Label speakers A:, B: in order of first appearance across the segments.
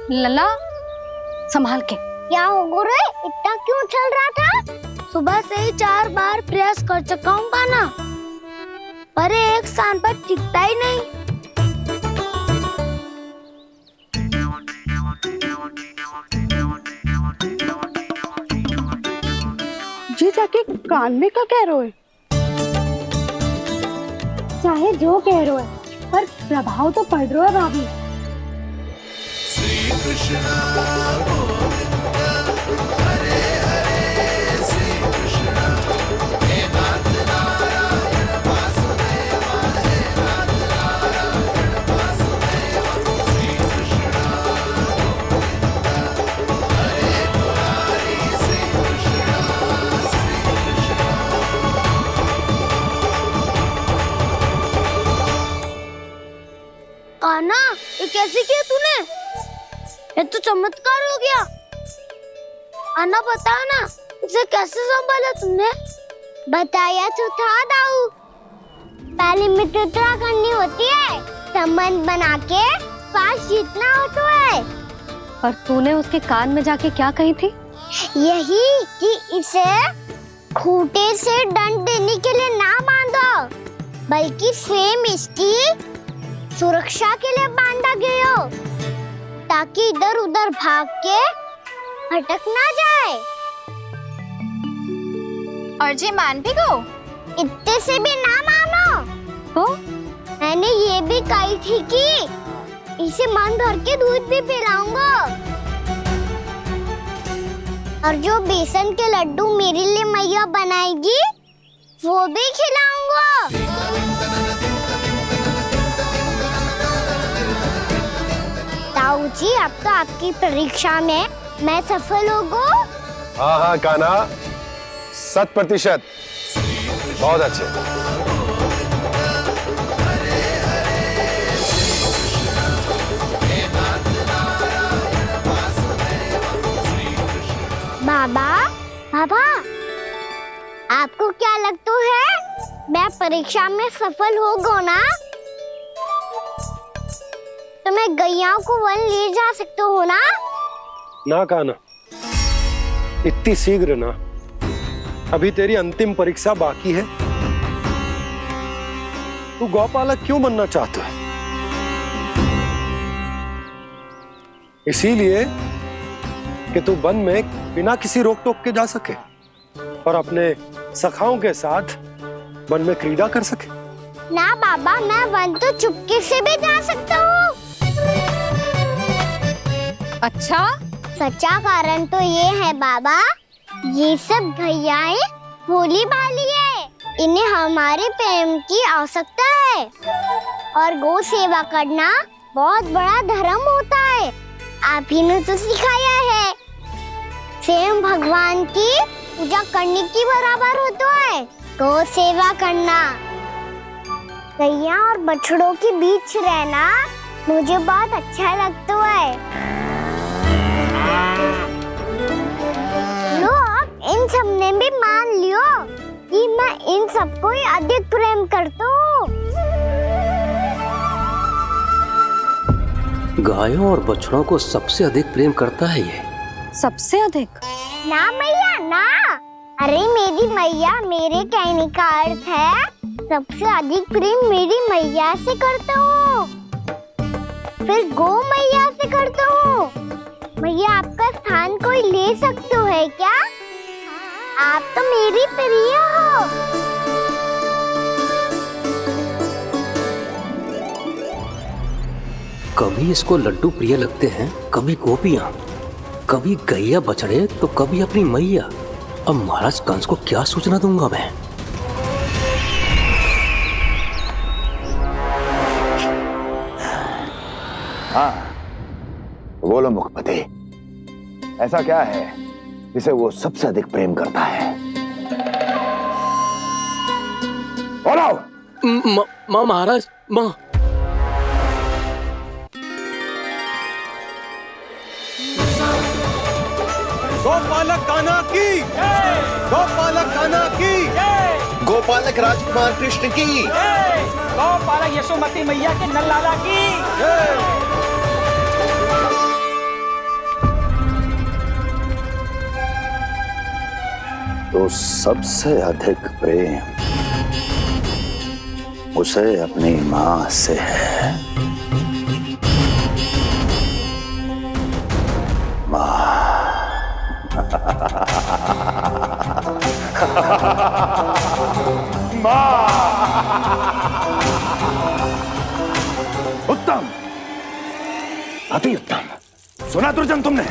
A: लला संभाल के।
B: क्या हो गुरु, इतना क्यों चल रहा था? सुबह से ही 4 बार प्रयास कर चुका हूँ कान्हा, पर एक स्थान पर टिकता ही नहीं।
C: जी जाके कान में क्या कह रहे हो?
B: चाहे जो कह रहे हो, पर प्रभाव तो पड़ रहा है भाभी।
D: श्री कृष्ण गोविंद हरे हरे, श्री कृष्ण हे नाथ नारायण वासुदेव, हे नाथ नारायण वासुदेव, श्री कृष्ण गोविंद हरे मुरारी, श्री कृष्ण
B: कान्हा, ये कैसे किया तूने? ये तो चमत्कार हो गया। अन्ना बता ना, इसे कैसे संभाला तुमने? बताया तो था दाऊ, पहले मित्रता करनी होती है, संबंध बना के पास जीतना होता है।
A: और तूने उसके कान में जाके क्या कही थी?
B: यही कि इसे खूंटे से दंड देने के लिए ना बांधो, बल्कि स्वयं इसकी सुरक्षा के लिए बांधा गया हो, ताकि इधर उधर भाग के भटक ना जाए।
E: और जी मान भी गो?
B: इतने से भी ना मानो।
A: तो
B: मैंने ये भी कही थी कि इसे मन भर के दूध भी पिलाऊंगा, और जो बेसन के लड्डू मेरे लिए मैया बनाएगी वो भी खिलाऊंगा। ताऊ जी, अब तो आपकी परीक्षा में मैं सफल होगा।
F: हाँ हाँ कान्हा, 100%। बहुत अच्छे।
B: बाबा, बाबा, आपको क्या लगता है, मैं परीक्षा में सफल होगा ना? तो मैं गैयाओं को वन ले जा सकता हूँ ना?
F: ना कान्हा, इतनी शीघ्र ना, अभी तेरी अंतिम परीक्षा बाकी है। तू गौपालक क्यों बनना चाहता है? इसीलिए कि तू वन में बिना किसी रोक टोक के जा सके और अपने सखाओं के साथ वन में क्रीड़ा कर सके।
B: ना बाबा, मैं वन तो चुपके से भी जा सकता हूँ।
A: अच्छा,
B: सच्चा कारण तो ये है बाबा, ये सब गैयाएं भोली भाली है, इन्हें हमारे प्रेम की आवश्यकता है, और गौ सेवा करना बहुत बड़ा धर्म होता है। आप ही ने तो सिखाया है, स्वयं भगवान की पूजा करने की बराबर होता है गौ सेवा करना। गैया और बछड़ों के बीच रहना मुझे बहुत अच्छा लगता है। लो, अब इन सब ने भी मान लियो कि मैं इन सबको ही अधिक प्रेम करता हूँ।
G: गायों और बछड़ों को सबसे अधिक प्रेम करता है ये।
A: सबसे अधिक?
B: ना मैया ना, अरे मेरी मैया, मेरे कहने का अर्थ है सबसे अधिक प्रेम मेरी मैया से करता हूँ, फिर गौ मैया से करता हूँ। मैया, आपका स्थान कोई ले सकते है क्या? आप तो मेरी प्रिय हो।
G: कभी इसको लड्डू प्रिय लगते हैं, कभी गोपियां, कभी गैया बछड़े, तो कभी अपनी मैया। अब महाराज कंस को क्या सूचना दूंगा मैं?
H: हाँ, बोलो मुखपति, ऐसा क्या है जिसे वो सबसे अधिक प्रेम करता है? बोलो।
G: माँ महाराज, माँ।
F: गोपालक कान्हा की, गोपालक कान्हा की,
D: गोपालक राजकुमार कृष्ण की,
I: गोपालक यशोमती मैया के नल लाला की।
H: तो सबसे अधिक प्रेम उसे अपनी मां से है। मां। उत्तम, अति उत्तम। सुना दुर्जन तुमने?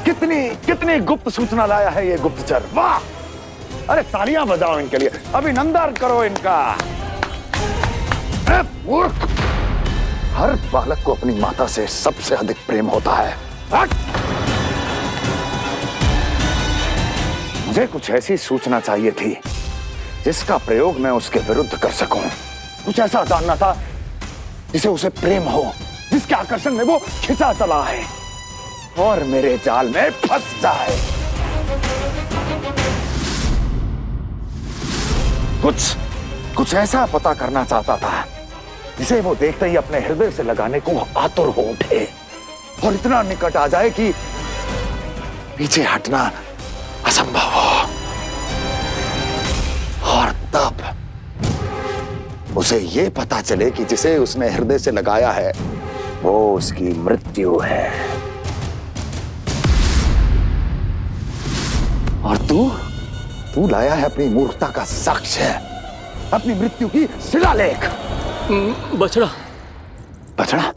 H: कितनी कितनी गुप्त सूचना लाया है ये गुप्तचर। वाह! अरे तालियां बजाओ इनके लिए, अभिनंदन करो इनका। मूर्ख! हर बालक को अपनी माता से सबसे अधिक प्रेम होता है। हट! मुझे कुछ ऐसी सूचना चाहिए थी जिसका प्रयोग मैं उसके विरुद्ध कर सकूं। कुछ ऐसा जानना था जिसे उसे प्रेम हो, जिसके आकर्षण में वो खिंचा चला है और मेरे जाल में फंस जाए। कुछ ऐसा पता करना चाहता था जिसे वो देखते ही अपने हृदय से लगाने को आतुर हो उठे और इतना निकट आ जाए कि पीछे हटना असंभव हो। और तब उसे ये पता चले कि जिसे उसने हृदय से लगाया है वो उसकी मृत्यु है। और तू लाया है अपनी मूर्खता का साक्ष्य, अपनी मृत्यु की शिलालेख।
G: बछड़ा।
H: बछड़ा?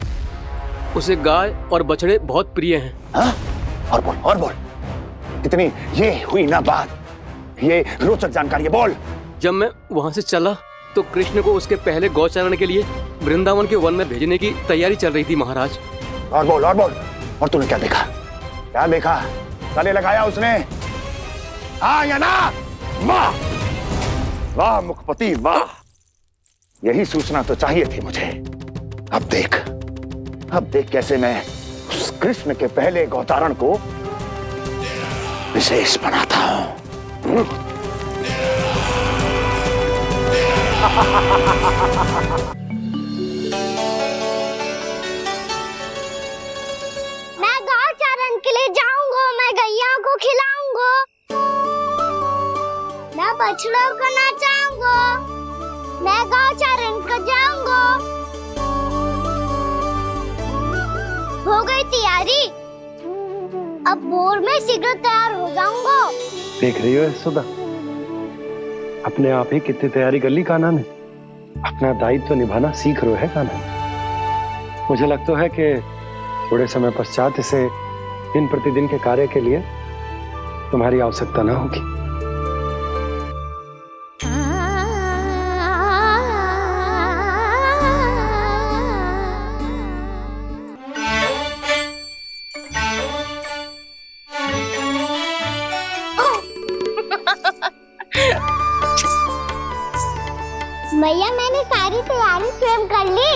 G: उसे गाय और बछड़े बहुत प्रिय हैं।
H: हाँ? और बोल। इतनी ये हुई ना बात, ये रोचक जानकारी है, बोल।
G: जब मैं वहां से चला तो कृष्ण को उसके पहले गौचारण के लिए वृंदावन के वन में भेजने की तैयारी चल रही थी महाराज।
H: और बोल। और तूने क्या देखा? गले लगाया उसने? हाँ या ना? वाह मुखपति वाह! यही सूचना तो चाहिए थी मुझे। अब देख कैसे मैं उस कृष्ण के पहले गौतारण को विशेष बनाता हूं।
B: मैं गौचारण के लिए जाऊंगा, मैं गैया को खिलाऊंगा, मैं बछड़ों को नचाऊंगा, मैं गौचारण को जाऊंगा। हो गई तैयारी, अब भोर में शीघ्र तैयार हो जाऊंगा।
F: देख रही हो सुधा, अपने आप ही कितनी तैयारी कर ली कान्हा ने। अपना दायित्व तो निभाना सीख रहे है कान्हा। मुझे लगता है कि थोड़े समय पश्चात इसे दिन प्रतिदिन के कार्य के लिए तुम्हारी आवश्यकता ना होगी।
B: भैया मैंने सारी तैयारी स्वयं कर ली।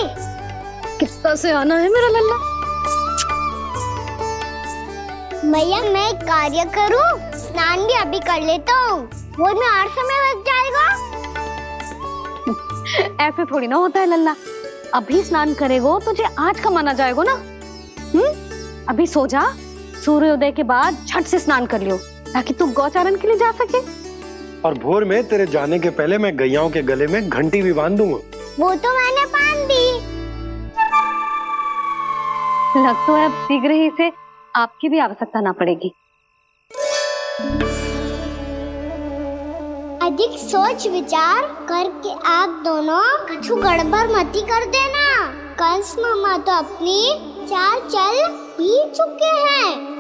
A: कितना से आना है मेरा लल्ला?
B: भैया मैं एक कार्य करूं, स्नान भी अभी कर लेता हूँ, वो में और समय बच जाएगा।
A: ऐसे थोड़ी ना होता है लल्ला, अभी स्नान करेगो तुझे आज का माना जाएगा ना। अभी सो जा, सूर्योदय के बाद झट से स्नान कर लियो ताकि तू गौचारण के लिए जा सके।
F: और भोर में तेरे जाने के पहले मैं गैयाओं के गले में घंटी भी बांध दूंगा।
B: वो तो मैंने बांध दी।
A: लग तो है अब शीघ्र ही से आपकी भी आवश्यकता ना पड़ेगी।
B: अधिक सोच विचार करके आप दोनों कछु गड़बड़ मती कर देना। कंस मामा तो अपनी चाल चल ही चुके हैं।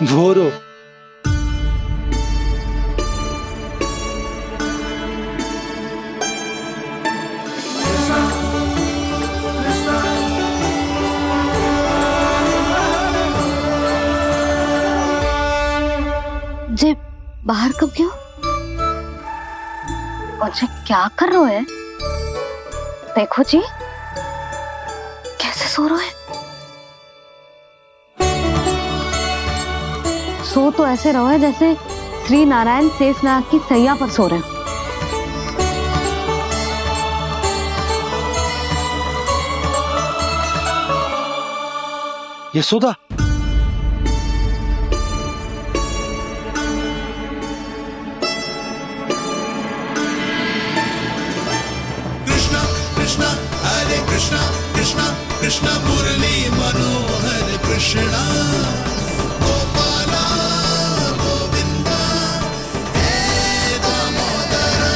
F: भोरो।
A: जे बाहर कब क्यों? और जे क्या कर रहे है? देखो जी कैसे सो रहे हैं। सो तो ऐसे रहो है जैसे श्री नारायण शेषनाग की सैया पर सो रहे हैं।
F: यशोदा,
D: कृष्णा कृष्णा हरे कृष्णा कृष्णा कृष्णा मुरली मनोहर कृष्णा गोपाला गोविंदा हे दामोदरा।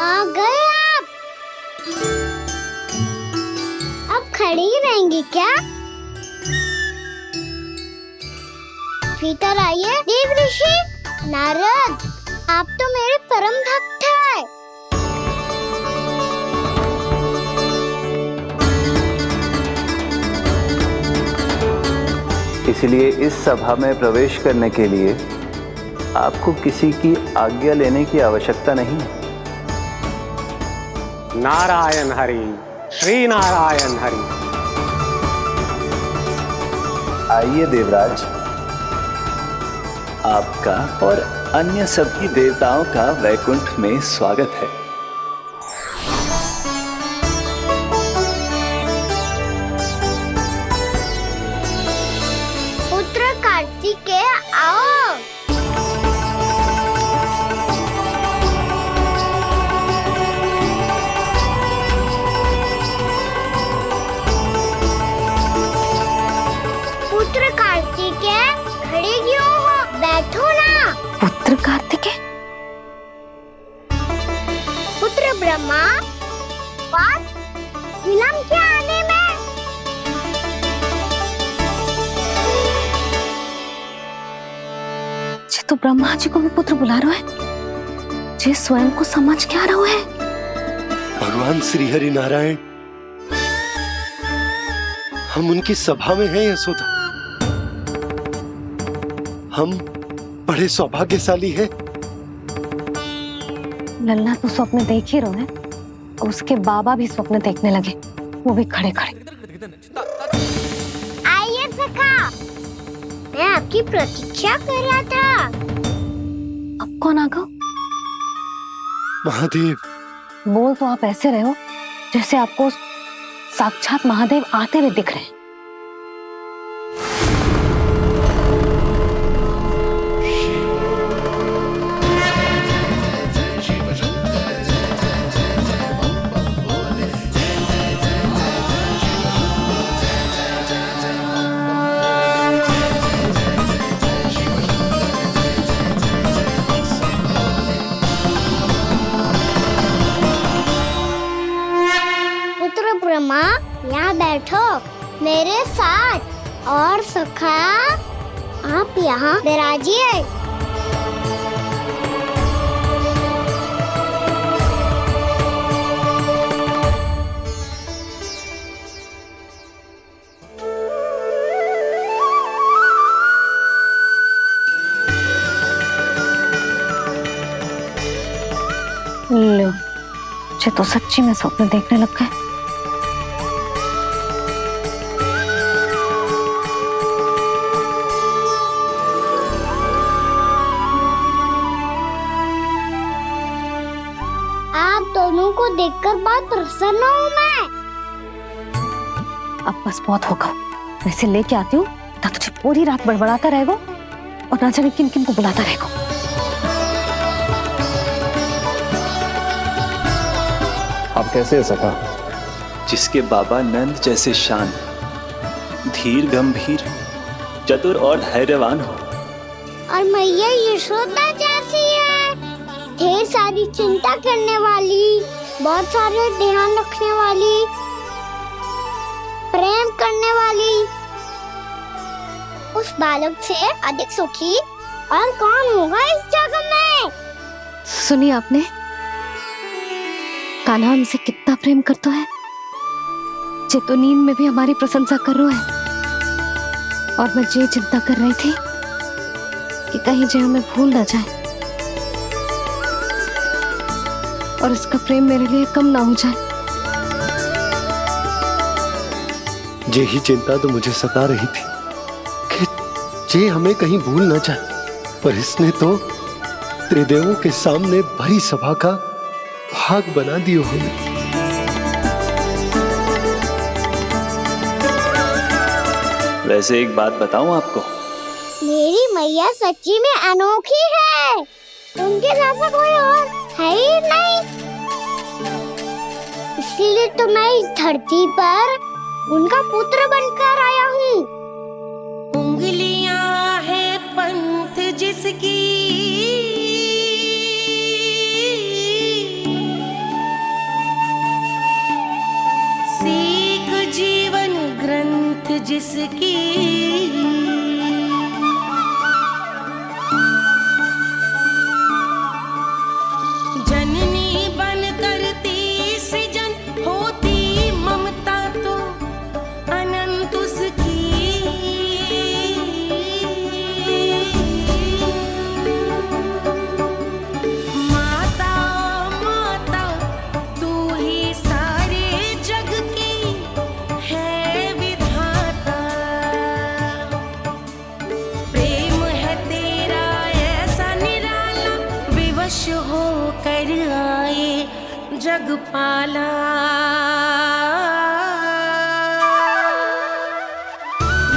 B: आ गए आप। अब खड़ी ही रहेंगी क्या? भीतर आइए। देव ऋषि नारद, आप तो मेरे परम भक्त हैं।
I: इसलिए इस सभा में प्रवेश करने के लिए आपको किसी की आज्ञा लेने की आवश्यकता नहीं है।
J: नारायण हरि, श्री नारायण हरि।
I: आइए देवराज, आपका और अन्य सभी देवताओं का वैकुंठ में स्वागत है।
B: पुत्र कार्तिकेय आओ। पुत्र कार्तिकेय खड़े क्यों हो? बैठो ना।
A: पुत्र कार्तिकेय?
B: पुत्र ब्रह्मा, बात विलंब क्या आने में?
A: जे तो ब्रह्मा जी को भी पुत्र बुला रहे हैं, जे स्वयं को समझ क्या रहे हैं।
F: भगवान श्री हरि नारायण, हम उनकी सभा में हैं यशोदा। हम बड़े सौभाग्यशाली हैं।
A: लल्ला तो स्वप्न देख ही रहे हैं, उसके बाबा भी स्वप्न देखने लगे, वो भी खड़े खड़े।
B: आइए सखा, मैं आपकी प्रतीक्षा कर रहा था।
A: अब कौन आ गया?
F: महादेव।
A: बोल तो आप ऐसे रहे हो जैसे आपको साक्षात महादेव आते हुए दिख रहे हैं।
B: पुत्र ब्रह्मा, यहाँ बैठो मेरे साथ। और सखा, आप यहाँ विराजिए।
A: लो, मुझे तो सच्ची में स्वप्न देखने लग गए।
B: आप दोनों को देखकर बहुत प्रसन्न हूँ मैं।
A: अब बस बहुत होगा, वैसे लेके आती हूँ ना, तुझे पूरी रात बड़बड़ाता रहेगा और ना जाने किन किन को बुलाता रहेगा।
I: आप कैसे है सखा? जिसके बाबा नंद जैसे शान, धीर गंभीर, चतुर और धैर्यवान हो,
B: और मैया यशोदा जैसी है, ढेर सारी चिंता करने वाली, बहुत सारे ध्यान रखने वाली, प्रेम करने वाली, उस बालक से अधिक सुखी और कौन होगा इस जगत में?
A: सुनिए आपने, कान्हा हमसे कितना प्रेम करता है, जे तो नींद में भी हमारी प्रशंसा कर रहा है। और मैं ये चिंता कर रही थी कि कहीं जे हमें भूल ना जाए और इसका प्रेम मेरे लिए कम ना हो जाए।
F: यही चिंता तो मुझे सता रही थी कि जे हमें कहीं भूल ना जाए, पर इसने तो त्रिदेवों के सामने भरी सभा का भाग बना दियो हमें।
I: वैसे एक बात बताऊं आपको,
B: मेरी मैया सच्ची में अनोखी है, उनके जैसा कोई और है ही नहीं। इसीलिए तो मैं इस धरती पर उनका पुत्र बनकर आया हूँ।
K: उंगलियां है पंथ जिसकी, सीख जीवन ग्रंथ जिसकी, जननी बन करती सृजन होती ममता तो अनंत उसकी। माता माता तू ही सारे जग की है विधाता, प्रेम है तेरा ऐसा निराला, विवश हो कर आए जग पाला।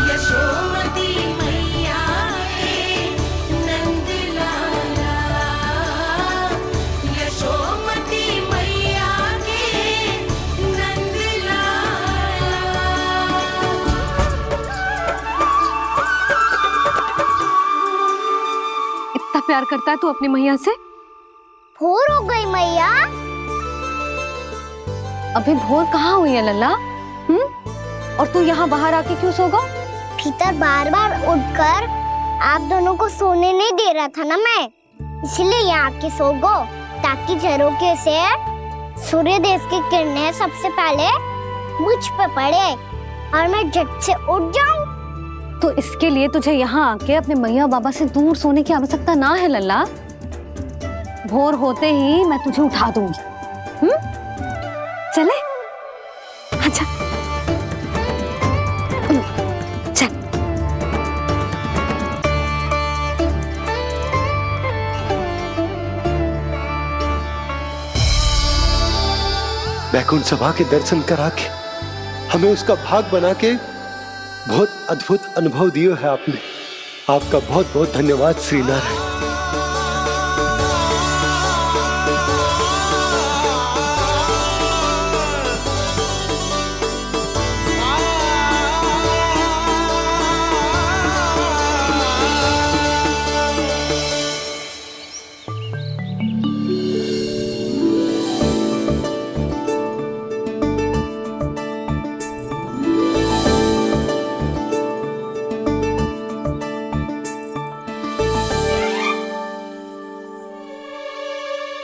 K: यशोमती मैया के नंद लाला, यशोमती मैया के नंद लाला।
A: इतना प्यार करता है तू अपनी मैया से?
B: भोर हो गई मैया।
A: अभी भोर कहाँ हुई है लल्ला? और तू यहाँ बाहर आके क्यों सो गया?
B: भीतर बार बार उठकर आप दोनों को सोने नहीं दे रहा था ना मैं, इसलिए यहाँ आके सो गो, ताकि झरोखे से सूर्य देव की किरणें सबसे पहले मुझ पे पड़े और मैं झट से उठ जाऊं।
A: तो इसके लिए तुझे यहाँ आके अपने मैया बाबा से दूर सोने की आवश्यकता ना है लल्ला। भोर होते ही मैं तुझे उठा दूंगी। चले? अच्छा चल।
F: बैकुंठ सभा के दर्शन करा के हमें उसका भाग बना के बहुत अद्भुत अनुभव दिया है आपने। आपका बहुत बहुत धन्यवाद श्री नारायण।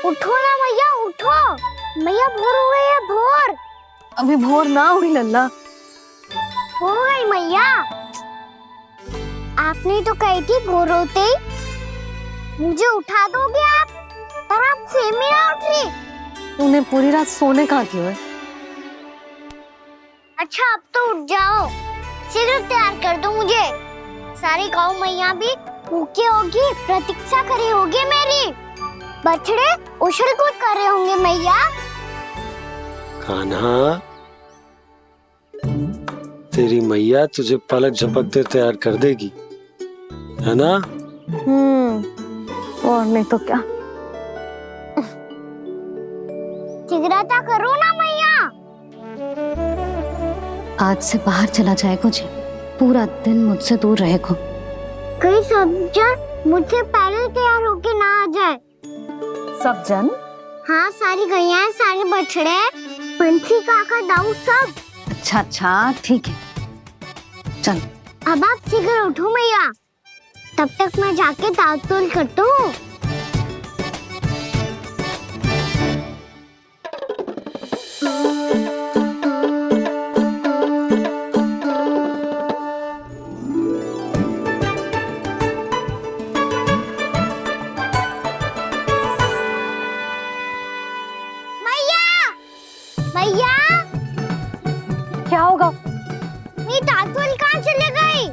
B: उठो ना मैया, उठो। मैया भोर हो गई है, भोर।
A: अभी भोर ना हुई लल्ला।
B: हो गई मैया। आपने तो कही थी भोर होते ही मुझे उठा दोगे आप, पर आप फिर भी ना उठ रही।
A: तूने पूरी रात सोने कहाँ की है?
B: अच्छा अब तो उठ जाओ, शीघ्र तैयार कर दो मुझे। सारी गाँव मैया भी भूखी होगी, प्रतीक्षा करी होगी मेरी। बछड़े उछल कूद कर रहे होंगे मैया।
F: कान्हा, तेरी मैया तुझे पलक झपकते तैयार कर देगी, है ना?
A: और नहीं तो क्या।
B: शीघ्रता करो ना मैया।
A: आज से बाहर चला जाएगा जी, पूरा दिन मुझसे दूर रहेगा।
B: कहीं सब जन मुझसे पहले तैयार होके ना आ जाए।
A: सब जन?
B: हाँ, सारी गैया, सारे बछड़े, पंछी, काका, दाऊ सब।
A: अच्छा अच्छा ठीक है, चल।
B: अब आप शीघ्र उठो मैया, तब तक मैं जाके ताल-तोल करता हूँ। मैया,
A: क्या होगा?
B: मेरी ताल-तोल कहाँ चले गई?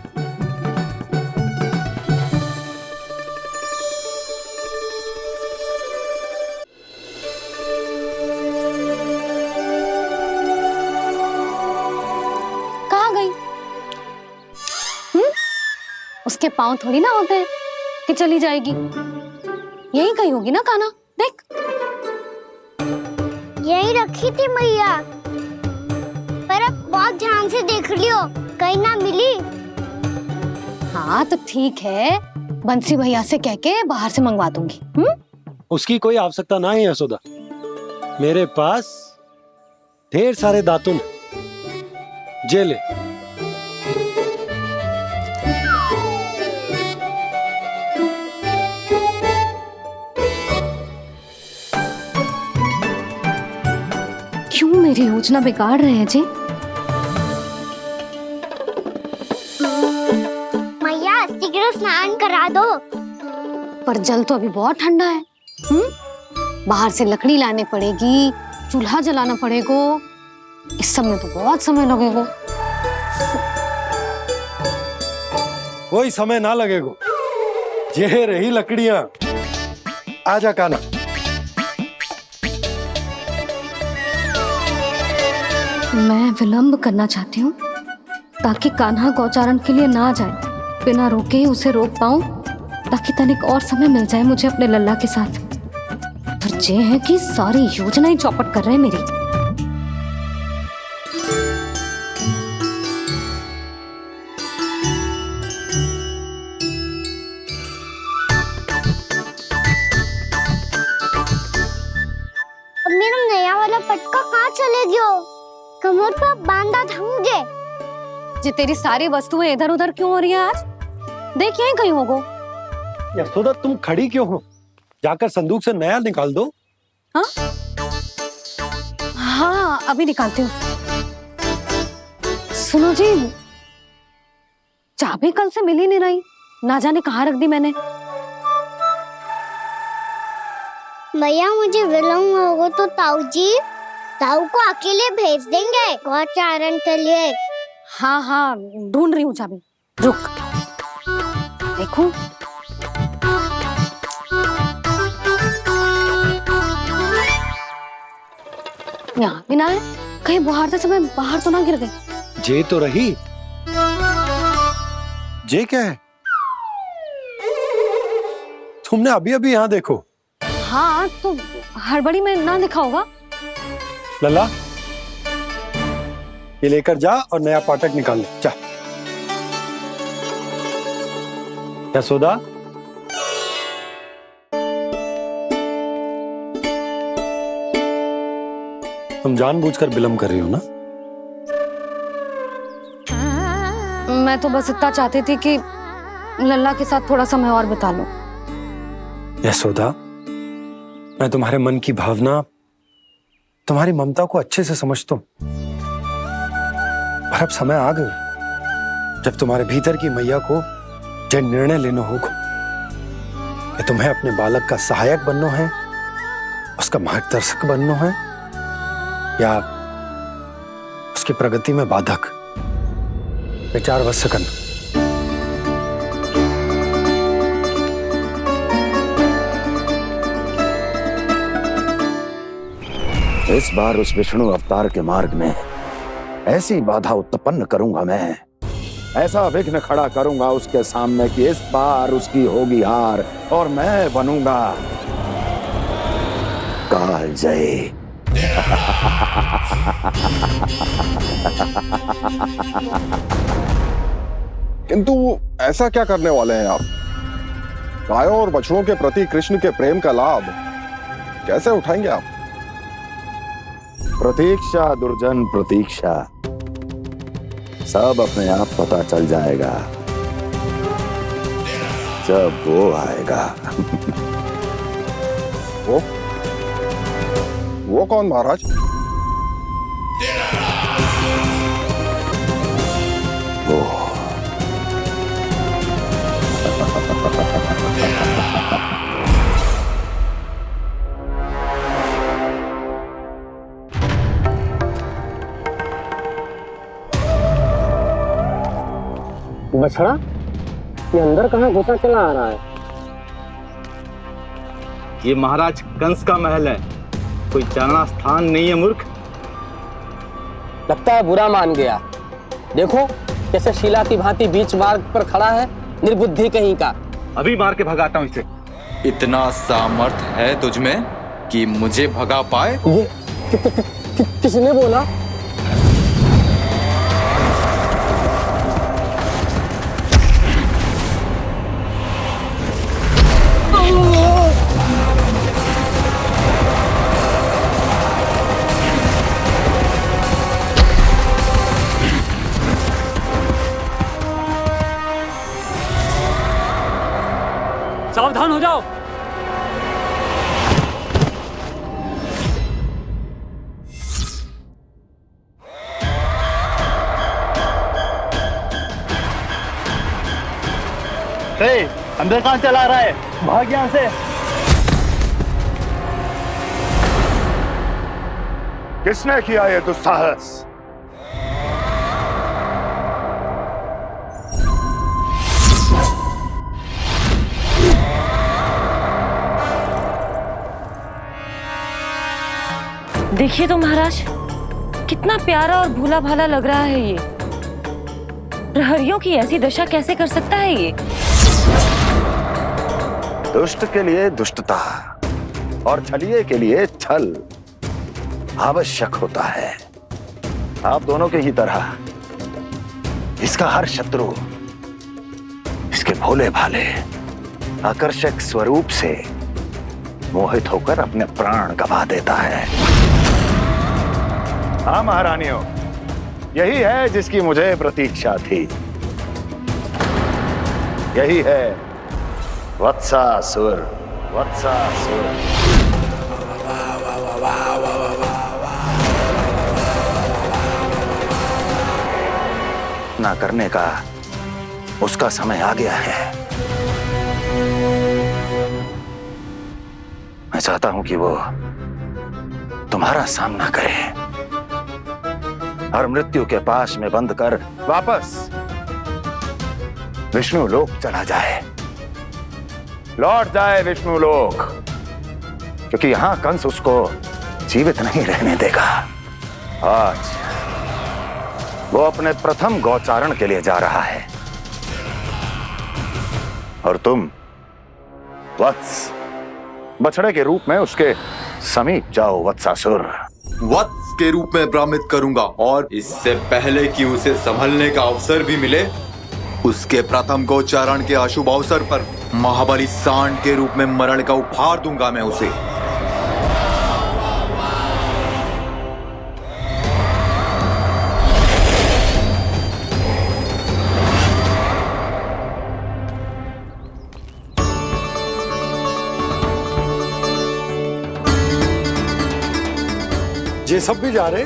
A: कहाँ गई? उसके पाँव थोड़ी ना होते हैं कि चली जाएगी। यही कहीं होगी ना कान्हा, देख।
B: यही रखी थी मैया, पर अब बहुत ध्यान से देख लियो, कहीं ना मिली।
A: हाँ तो ठीक है, बंसी भैया से कह के बाहर से मंगवा दूंगी।
F: उसकी कोई आवश्यकता ना है यशोदा, मेरे पास ढेर सारे दातुन, जे ले।
A: क्यों मेरी योजना बिगाड़ रहे हैं जी?
B: मैया शीघ्र स्नान करा दो।
A: पर जल तो अभी बहुत ठंडा है। बाहर से लकड़ी लाने पड़ेगी, चूल्हा जलाना पड़ेगा, इस सब में तो बहुत समय लगेगा।
F: कोई समय ना लगेगा, ये रही लकड़ियां। आजा कान्हा।
A: मैं विलंब करना चाहती हूँ ताकि कान्हा गौचारण के लिए ना जाए, बिना रोके ही उसे रोक पाऊं, ताकि तनिक और समय मिल जाए मुझे अपने लल्ला के साथ। पर ये है कि सारी योजना ही चौपट कर रहे हैं मेरी।
B: अब मेरा नया वाला पटका कहाँ चले गयो? कमर पर बांधा था मुझे।
A: जी तेरी सारी वस्तुएं इधर उधर क्यों हो रही है आज? देख यहीं कहीं होगो।
F: यशोदा तुम खड़ी क्यों हो? जाकर संदूक से नया निकाल दो।
A: हाँ हाँ अभी निकालती हूँ। सुनो जी, चाबी कल से मिल ही नहीं रही, ना जाने कहाँ रख दी मैंने।
B: भैया मुझे विलम्ब होगा तो ताऊ को अकेले भेज देंगे गौचारण के लिए।
A: हाँ हाँ ढूंढ रही हूँ चाबी, रुक। देखूं। यहाँ भी ना है, कहीं बुहारते समय बाहर तो ना गिर गई।
F: जे तो रही। जे क्या है? तुमने अभी अभी यहाँ देखो।
A: हाँ तो हड़बड़ी में ना दिखा होगा।
F: लल्ला ये लेकर जा और नया पाठक निकाल ले, जा। यशोदा तुम जानबूझकर विलंब कर रही हो ना?
A: मैं तो बस इतना चाहती थी कि लल्ला के साथ थोड़ा समय और बिता लूं।
F: यशोदा मैं तुम्हारे मन की भावना, तुम्हारी ममता को अच्छे से समझता हूं, पर अब समय आ गया जब तुम्हारे भीतर की मैया को जो निर्णय लेना होगा कि तुम्हें अपने बालक का सहायक बनना है, उसका मार्गदर्शक बनना है, या उसकी प्रगति में बाधक। विचार अवश्य करना।
H: इस बार उस विष्णु अवतार के मार्ग में ऐसी बाधा उत्पन्न करूंगा मैं, ऐसा विघ्न खड़ा करूंगा उसके सामने कि इस बार उसकी होगी हार और मैं बनूंगा कालजयी।
L: किंतु ऐसा क्या करने वाले हैं आप? गायों और बछड़ों के प्रति कृष्ण के प्रेम का लाभ कैसे उठाएंगे आप?
H: प्रतीक्षा दुर्जन प्रतीक्षा, सब अपने आप पता चल जाएगा जब वो आएगा।
L: वो कौन महाराज?
H: वो
J: बछड़ा, ये अंदर कहाँ घुसा चला आ रहा है?
M: ये महाराज कंस का महल है, कोई जाना स्थान नहीं है मूर्ख।
J: लगता है बुरा मान गया। देखो कैसे शिला की भांति बीच मार्ग पर खड़ा है, निर्बुद्धि कहीं का।
M: अभी मार के भगाता हूँ इसे।
N: इतना सामर्थ है तुझमें कि मुझे भगा पाए?
J: ये किसने बोला?
O: सावधान हो जाओ।
M: अंदर कहाँ चला रहा है? भाग यहाँ से।
H: किसने किया ये दुस्साहस?
P: देखिए तो महाराज, कितना प्यारा और भोला भाला लग रहा है ये। प्रहरियों की ऐसी दशा कैसे कर सकता है ये?
H: दुष्ट के लिए दुष्टता और छलिए के लिए छल आवश्यक होता है। आप दोनों के ही तरह इसका हर शत्रु इसके भोले भाले आकर्षक स्वरूप से मोहित होकर अपने प्राण गंवा देता है। हाँ महारानियों, यही है जिसकी मुझे प्रतीक्षा थी। यही है वत्सासुर। वत्सासुर ना करने का उसका समय आ गया है। मैं चाहता हूं कि वो तुम्हारा सामना करे और मृत्यु के पाश में बंद कर वापस विष्णु लोक चला जाए, लौट जाए विष्णु लोक, क्योंकि यहां कंस उसको जीवित नहीं रहने देगा। आज वो अपने प्रथम गौचारण के लिए जा रहा है और तुम वत्स बछड़े के रूप में उसके समीप जाओ। वत्सासुर
N: वत्स के रूप में भ्रमित करूंगा और इससे पहले कि उसे संभलने का अवसर भी मिले, उसके प्रथम गोचारण के अशुभ अवसर पर महाबली सांड के रूप में मरण का उपहार दूंगा मैं उसे।
F: ये सब भी जा रहे?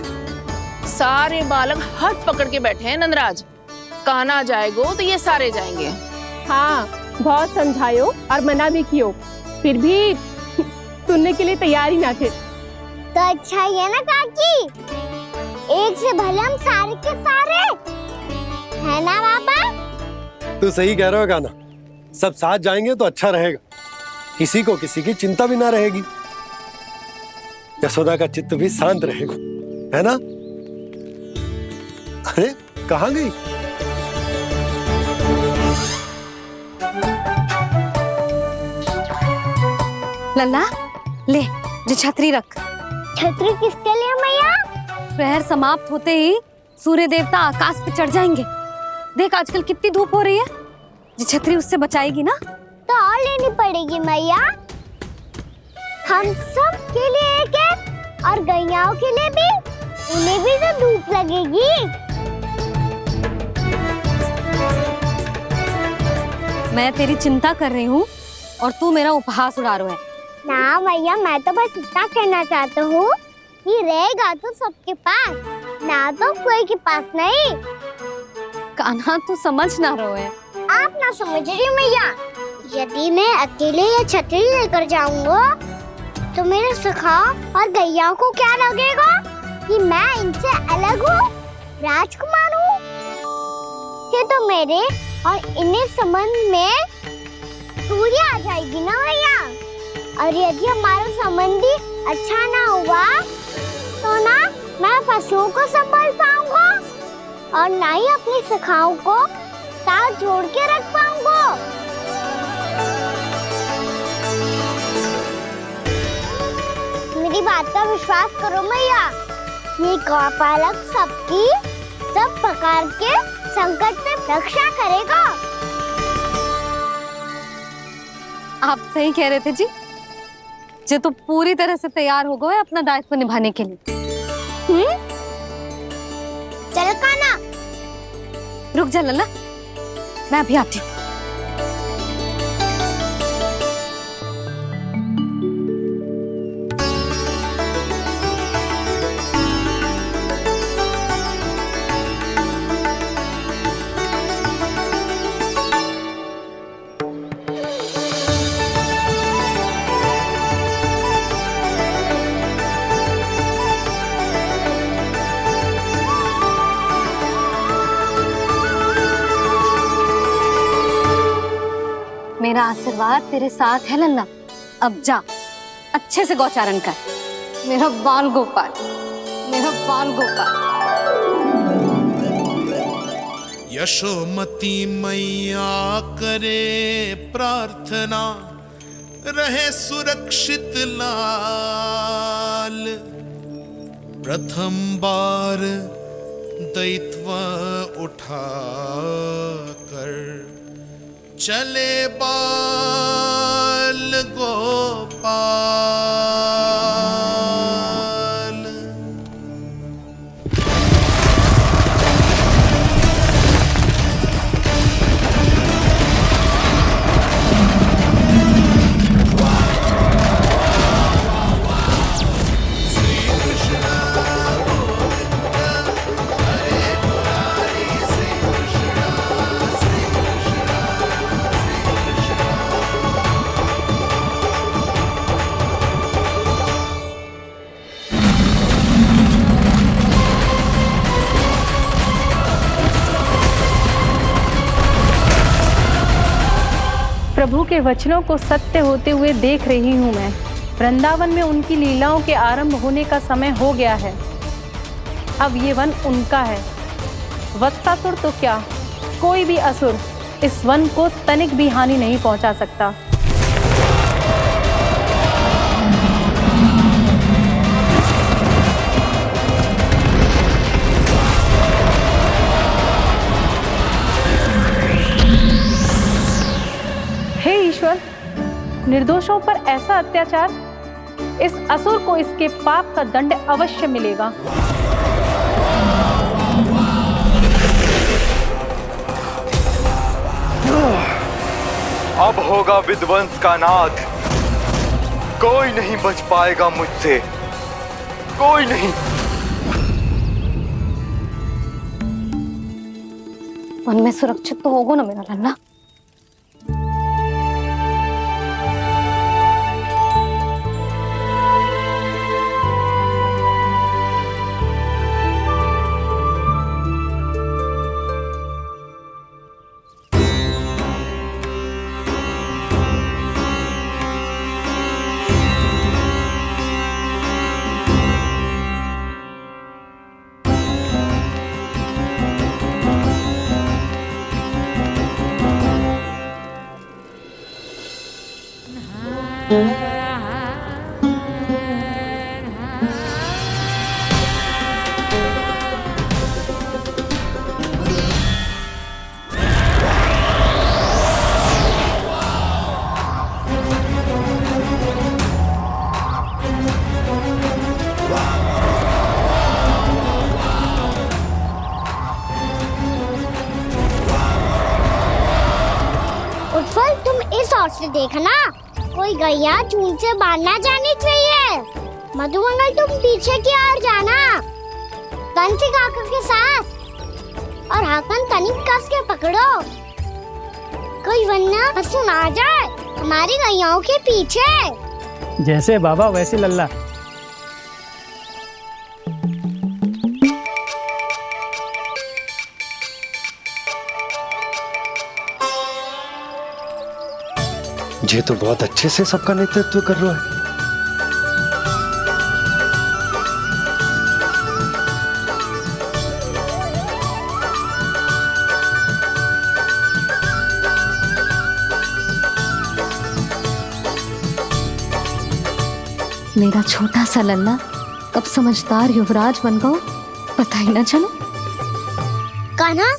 Q: सारे बालक हाथ पकड़ के बैठे हैं नंदराज। कान्हा जाएगो तो ये सारे जाएंगे।
R: हाँ, बहुत समझायो और मना भी कियो, फिर भी सुनने के लिए तैयार ही ना थे।
B: तो अच्छा ही है ना काकी, एक से भले हम सारे के सारे, है ना बाबा?
F: तू सही कह रहा हो गाना, सब साथ जाएंगे तो अच्छा रहेगा, किसी को किसी की चिंता भी ना रहेगी, यशोदा का चित्त भी शांत रहेगा, है ना? अरे कहाँ गई?
A: लल्ला ले, जो छतरी रख।
B: छतरी किसके लिए मैया?
A: प्रहर समाप्त होते ही सूर्य देवता आकाश पे चढ़ जाएंगे। देख आजकल कितनी धूप हो रही है, जो छतरी उससे बचाएगी ना।
B: तो और लेनी पड़ेगी मैया। हम सब के लिए एक है और गैयाओं के लिए भी, उन्हें भी तो धूप लगेगी।
A: मैं तेरी चिंता कर रही हूँ और तू मेरा उपहास उड़ा रहा है।
B: ना भैया, मैं तो बस इतना कहना चाहता हूँ कि रहेगा तो सबके पास, ना तो कोई के पास नहीं।
A: कान्हा तू समझ ना रहो है।
B: आप ना समझ रही मैया। यदि मैं अकेले ये छतरी लेकर जाऊंगा तो मेरे सखा और गैया को क्या लगेगा कि मैं इनसे अलग हूँ, राजकुमार हूँ। ये तो मेरे और इन्हें संबंध में दूरी आ जाएगी ना भैया। और यदि हमारा संबंध ही अच्छा ना हुआ तो ना मैं पशुओं को संभाल पाऊंगा और ना ही अपनी सखाओं को साथ जोड़ के रख पाऊंगा। मेरी बात का विश्वास करो मैया, ये गौपालक सबकी सब प्रकार के संकट से रक्षा करेगा।
A: आप सही कह रहे थे जी। जे तो पूरी तरह से तैयार हो गए अपना दायित्व निभाने के लिए।
B: चल कान्हा।
A: रुक जा लल्ला, मैं अभी आती हूँ। मेरा आशीर्वाद तेरे साथ है लल्ला। अब जा, अच्छे से गौचारण कर। मेरा बाल गोपाल, मेरा बाल गोपाल।
D: यशोमती मैया करे प्रार्थना, रहे सुरक्षित लाल। प्रथम बार दैत्व उठा कर चले बाल गोपाल। श्री कृष्ण गोविंद हरे मुरारी, श्री कृष्ण श्री कृष्ण।
R: प्रभु के वचनों को सत्य होते हुए देख रही हूँ मैं। वृंदावन में उनकी लीलाओं के आरंभ होने का समय हो गया है। अब ये वन उनका है। वत्सासुर तो क्या, कोई भी असुर इस वन को तनिक भी हानि नहीं पहुंचा सकता। हे ईश्वर, निर्दोषों पर ऐसा अत्याचार, इस असुर को इसके पाप का दंड अवश्य मिलेगा।
N: अब होगा विध्वंस का नाद। कोई नहीं बच पाएगा मुझसे, कोई नहीं।
A: वन में सुरक्षित तो होगा ना मेरा लल्ला।
B: से देखना, कोई गैया चून से बांधना जानी चाहिए। मधुमंगल तुम पीछे की ओर जाना, कंसी काका के साथ, और हाकन तनिक कस के पकड़ो, कोई वरना पशु ना जाए हमारी गैयाओं के पीछे।
O: जैसे बाबा वैसे लल्ला।
F: ये तो बहुत अच्छे से सबका नेतृत्व कर रहा है।
A: मेरा छोटा सा लल्ला कब समझदार युवराज बन गो पता ही ना चलो।
B: कान्हा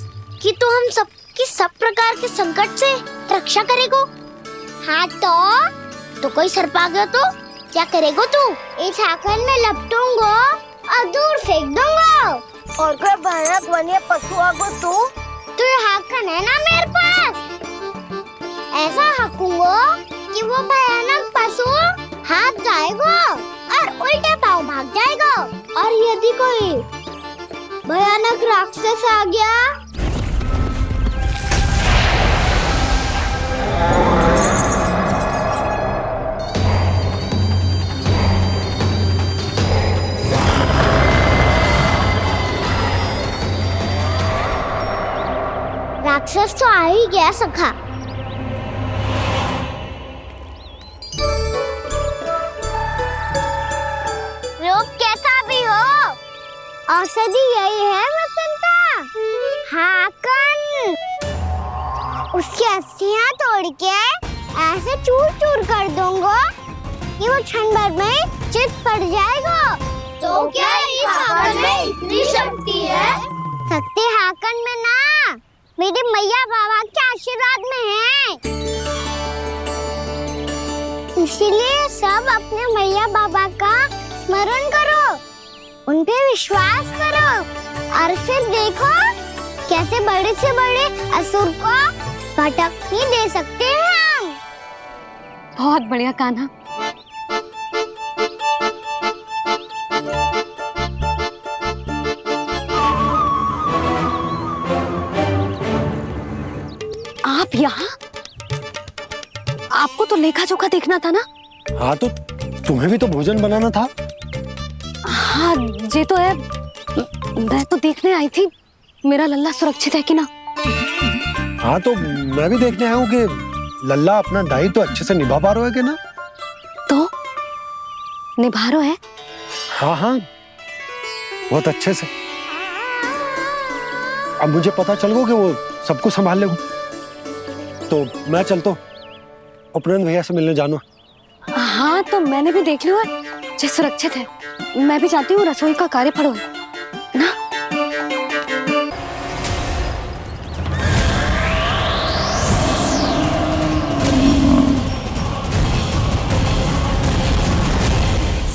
B: कि तू हम सबकी सब प्रकार के संकट से रक्षा करेगो। हाँ तो कोई सर्प आ गया तो क्या करेगो तू? इस हाकन में लपटूंगो और दूर फेंक दूंगा। और कोई भयानक वन्य पशु आगो तो ये हाकन है ना मेरे पास, ऐसा हाकूंगो कि वो भयानक पशु हाथ जाएगा और उल्टे पाँव भाग जाएगा। और यदि कोई भयानक राक्षस आ गया राक्षस तो आ ही गया सखा। रूप कैसा भी हो, औषधि यही है वसंता। हाकन उसकी अस्थियां तोड़ के ऐसे चूर चूर कर दूंगा कि वो क्षण भर में चित पड़ जाएगा। तो क्या इस हाकन में इतनी शक्ति है? शक्ति हाकन में ना, मेरे मैया बाबा के आशीर्वाद में है। इसीलिए सब अपने मैया बाबा का स्मरण करो, उन पे विश्वास करो और फिर देखो कैसे बड़े से बड़े असुर को भटक ही दे सकते हैं हम।
A: बहुत बढ़िया कान्हा। आप यहाँ? आपको तो लेखा जोखा देखना था ना?
F: हाँ तो तुम्हें भी तो भोजन बनाना था।
A: हाँ ये तो है, मैं तो देखने आई थी मेरा लल्ला सुरक्षित है कि ना।
F: हाँ तो मैं भी देखने आया हूँ कि लल्ला अपना दायित्व तो अच्छे से निभा पा रहा है कि ना।
A: तो निभा रहा है?
F: हाँ हाँ बहुत अच्छे से। अब मुझे पता चल गया कि वो सबको संभाल लेगा, तो मैं चलता हूँ, उपनंद भैया से मिलने जाना।
A: हाँ तो मैंने भी देख लिया जो सुरक्षित है। मैं भी चाहती हूँ रसोई का कार्य पड़ो ना।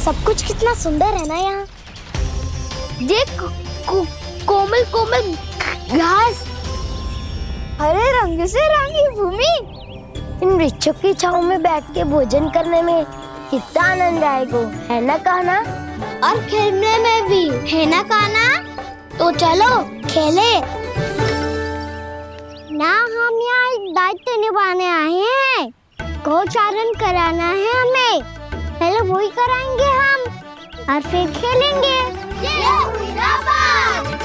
B: सब कुछ कितना सुंदर है ना यहाँ। देख कोमल कोमल घास, हरे रंग से रंगी भूमि। इन वृक्षों की छांव में बैठ के भोजन करने में कितना आनंद आएगा, है ना कान्हा? और खेलने में भी, है ना कान्हा? तो चलो खेले ना। हम यहाँ एक दायित्व निभाने आए हैं, गोचारण कराना है हमें। पहले वही कराएंगे हम और फिर खेलेंगे। जय हुई ना बात।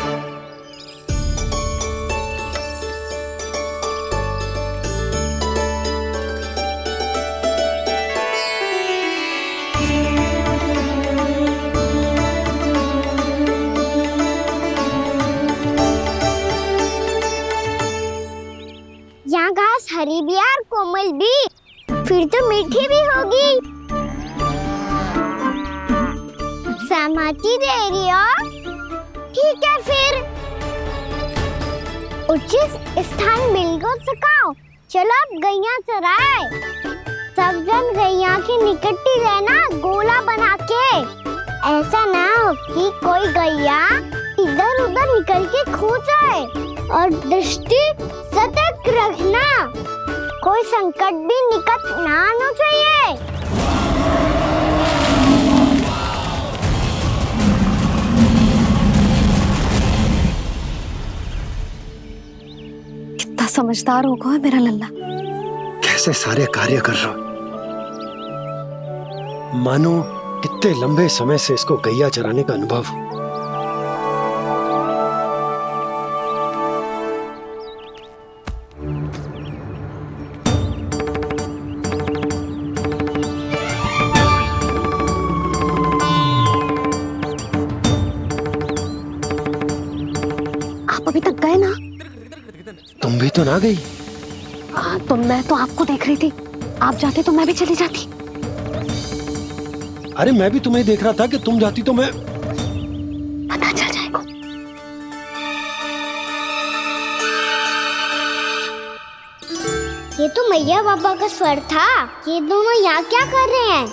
B: यहाँ घास हरी भी और कोमल भी, फिर तो मीठी भी होगी। सहमति दे रही हो? ठीक है फिर उचित स्थान मिलकर सकाओ। चलो अब गैया चराए। सब जन गैया के निकट ही रहना, गोला बना के। ऐसा ना हो कि कोई गैया इधर उधर निकल के खो जाए। और दृष्टि सतर्क रखना। कोई संकट भी निकट ना आना चाहिए।
A: कितना समझदार होगा मेरा लल्ला।
F: कैसे सारे कार्य कर रहा, मानो कितने लंबे समय से इसको गैया चराने का अनुभव हो।
A: आप अभी तक गए ना?
F: तुम भी तो ना गई।
A: तो मैं तो आपको देख रही थी, आप जाते तो मैं भी चली जाती।
F: अरे मैं भी तुम्हें देख रहा था कि तुम जाती तो मैं।
A: पता चल जाएगा।
B: ये तो मैया बाबा का स्वर था। ये दोनों यहाँ क्या कर रहे हैं?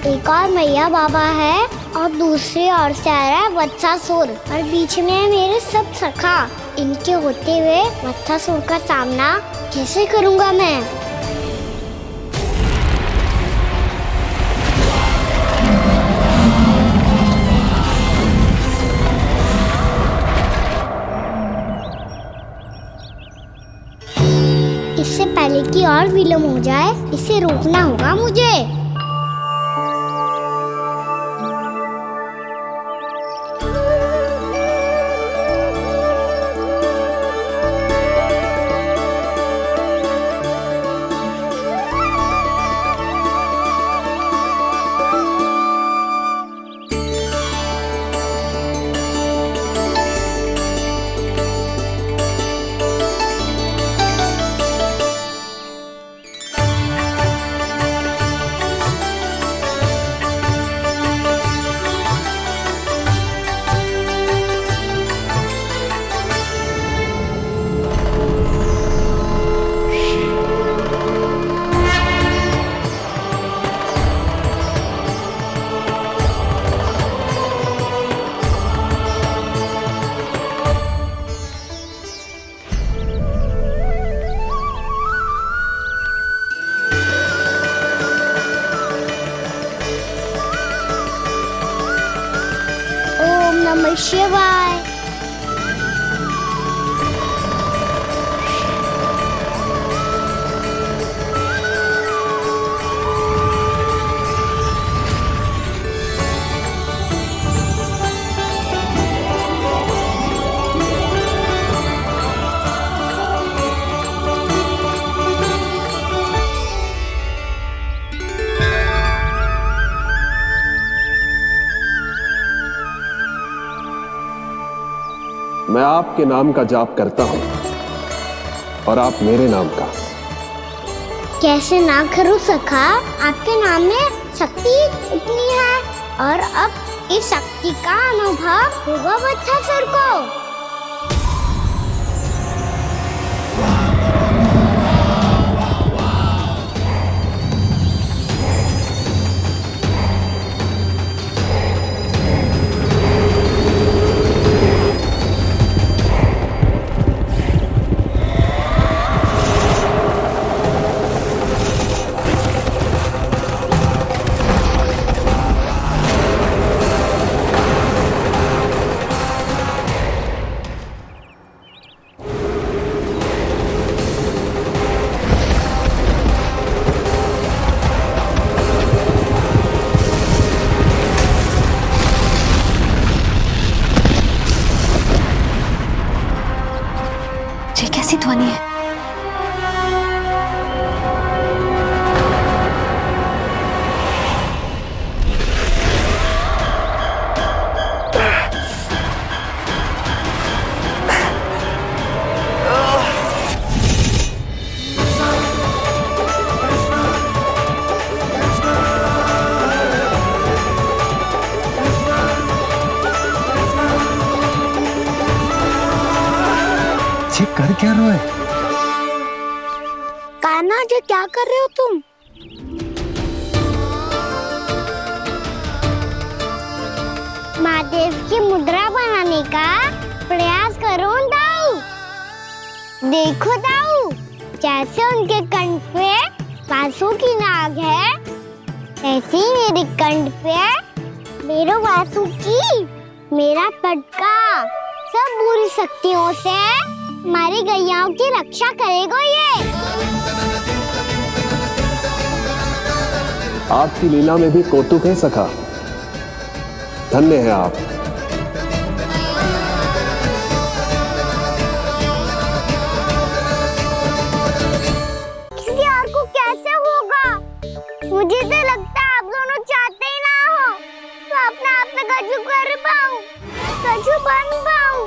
B: एक और मैया बाबा है और दूसरी ओर से आ रहा है वत्सासुर और बीच में है मेरे सब सखा। इनके होते हुए वत्सासुर का सामना कैसे करूंगा मैं? इससे पहले कि और विलम्ब हो जाए, इसे रोकना होगा मुझे। नमः शिवाय।
L: मैं आपके नाम का जाप करता हूं और आप मेरे नाम का।
B: कैसे ना करूं सखा, आपके नाम में शक्ति इतनी है और अब इस शक्ति का अनुभव होगा वत्सासुर को।
F: जी कर क्या रहे?
B: कान्हा जी क्या कर रहे हो तुम? महादेव की मुद्रा बनाने का प्रयास करो दाऊ। देखो दाऊ, जैसे उनके कंठ पे वासु की नाग है, ऐसे ही मेरे कंठ पे मेरो वासु की मेरा पटका सब बुरी शक्तियों से हमारी गैयाओं की रक्षा करेगा ये।
L: आपकी लीला में भी कौतुक है सखा। धन्य है आप।
B: किसी और को कैसे होगा? मुझे तो लगता है आप दोनों चाहते ही ना हो तो अपने आप से गजू कर पाऊं, गजू बन पाऊं।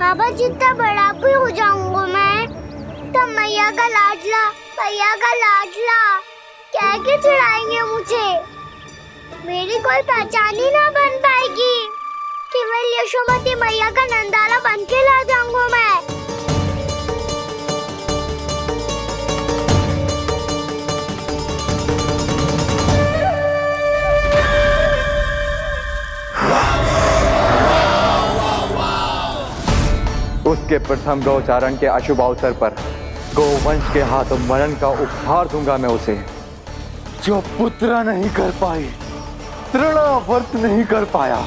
B: बाबा जितना बड़ा भी हो जाऊंगा मैं, तो मैया का लाडला, भैया का लाडला क्या के चढ़ाएंगे मुझे। मेरी कोई पहचान ही ना बन पाएगी। केवल यशोमती मैया का नंदाला बन के ला जाऊंगा मैं।
N: उसके प्रथम गौचारण के अशुभ अवसर पर गोवंश के हाथों मरण का उपहार दूंगा मैं उसे। जो पुत्र नहीं कर पाई, तृणावर्त नहीं कर पाया,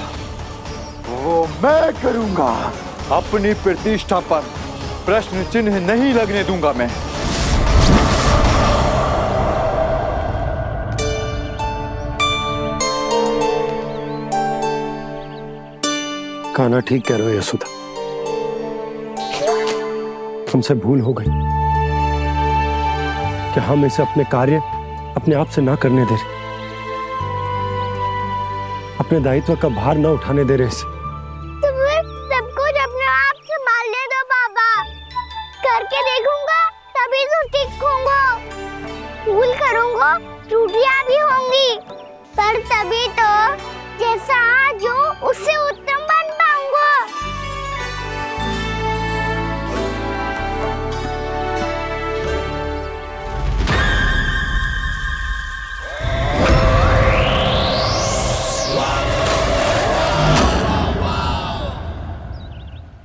N: वो मैं करूंगा। अपनी प्रतिष्ठा पर प्रश्न चिन्ह नहीं लगने दूंगा मैं।
F: कान्हा ठीक कह रहे हो यशोदा, हमसे भूल हो गई कि हम इसे अपने कार्य अपने आप से ना करने दे रहे, अपने दायित्व का भार ना उठाने दे रहे इसे।
B: तो फिर सब कुछ अपने आप से संभालने दो बाबा। करके देखूंगा तभी तो सीखूंगा। भूल करूंगा, त्रुटियां भी होंगी, पर तभी तो जैसा आज हूँ उससे उत्तम बन पाऊंगा।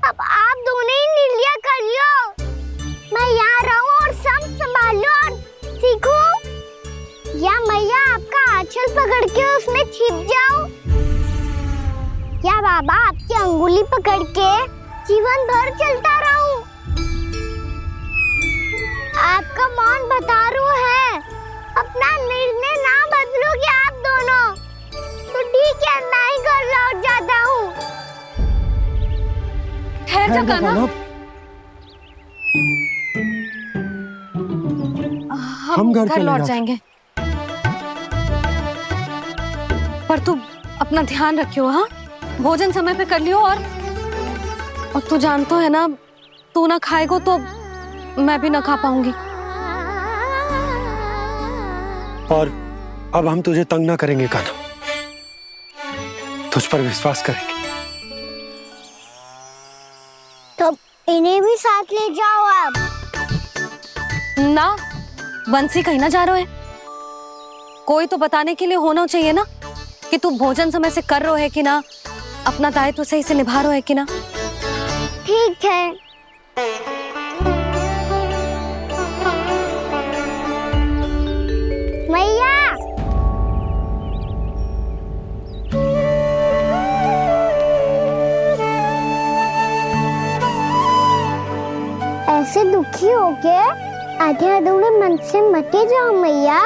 B: अब आप दोनों ही निर्णय कर लो। मैं यहाँ रहूं और सब संभालूं और सीखूं, या मैया आपका आंचल पकड़ के उसमें छिप जाऊं, या बाबा आपकी अंगुली पकड़ के जीवन भर चलता रहूं। आपका मौन बतारू है। अपना निर्णय ना बदलोगे आप दोनों तो ठीक है, मैं ही घर लौट जाता हूँ।
A: ठहर जा कान्हा, हम घर लौट जाएंगे, पर तू अपना ध्यान रखियो। हाँ, भोजन समय पे कर लियो। और तू जानतो है ना, तू ना खाएगो तो मैं भी ना खा पाऊंगी।
F: और अब हम तुझे तंग ना करेंगे कान्हा, तुझ पर विश्वास करेंगे।
B: तो इन्हें भी साथ ले जाओ अब।
A: ना, बंसी कहीं ना जा रहे है। कोई तो बताने के लिए होना चाहिए ना कि तू भोजन समय से कर रहे है कि ना, अपना दायित्व सही से निभा रहे है कि ना।
B: ठीक है। मैया, ऐसे दुखी हो के आधे अधूरे मन से मत जाओ मैया।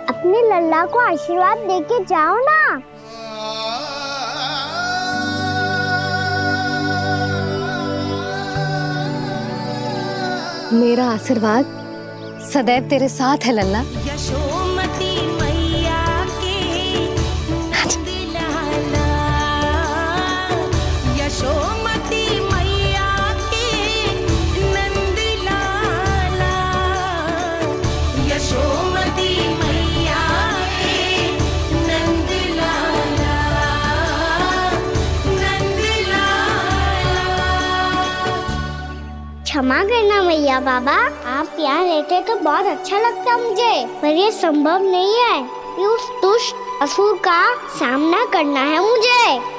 B: अपने लल्ला को आशीर्वाद देके जाओ ना।
A: मेरा आशीर्वाद सदैव तेरे साथ है लल्ला।
K: यशोमती
B: क्षमा करना मैया बाबा, आप यहाँ रहते तो बहुत अच्छा लगता मुझे, पर ये संभव नहीं है। ये उस दुष्ट असुर का सामना करना है मुझे।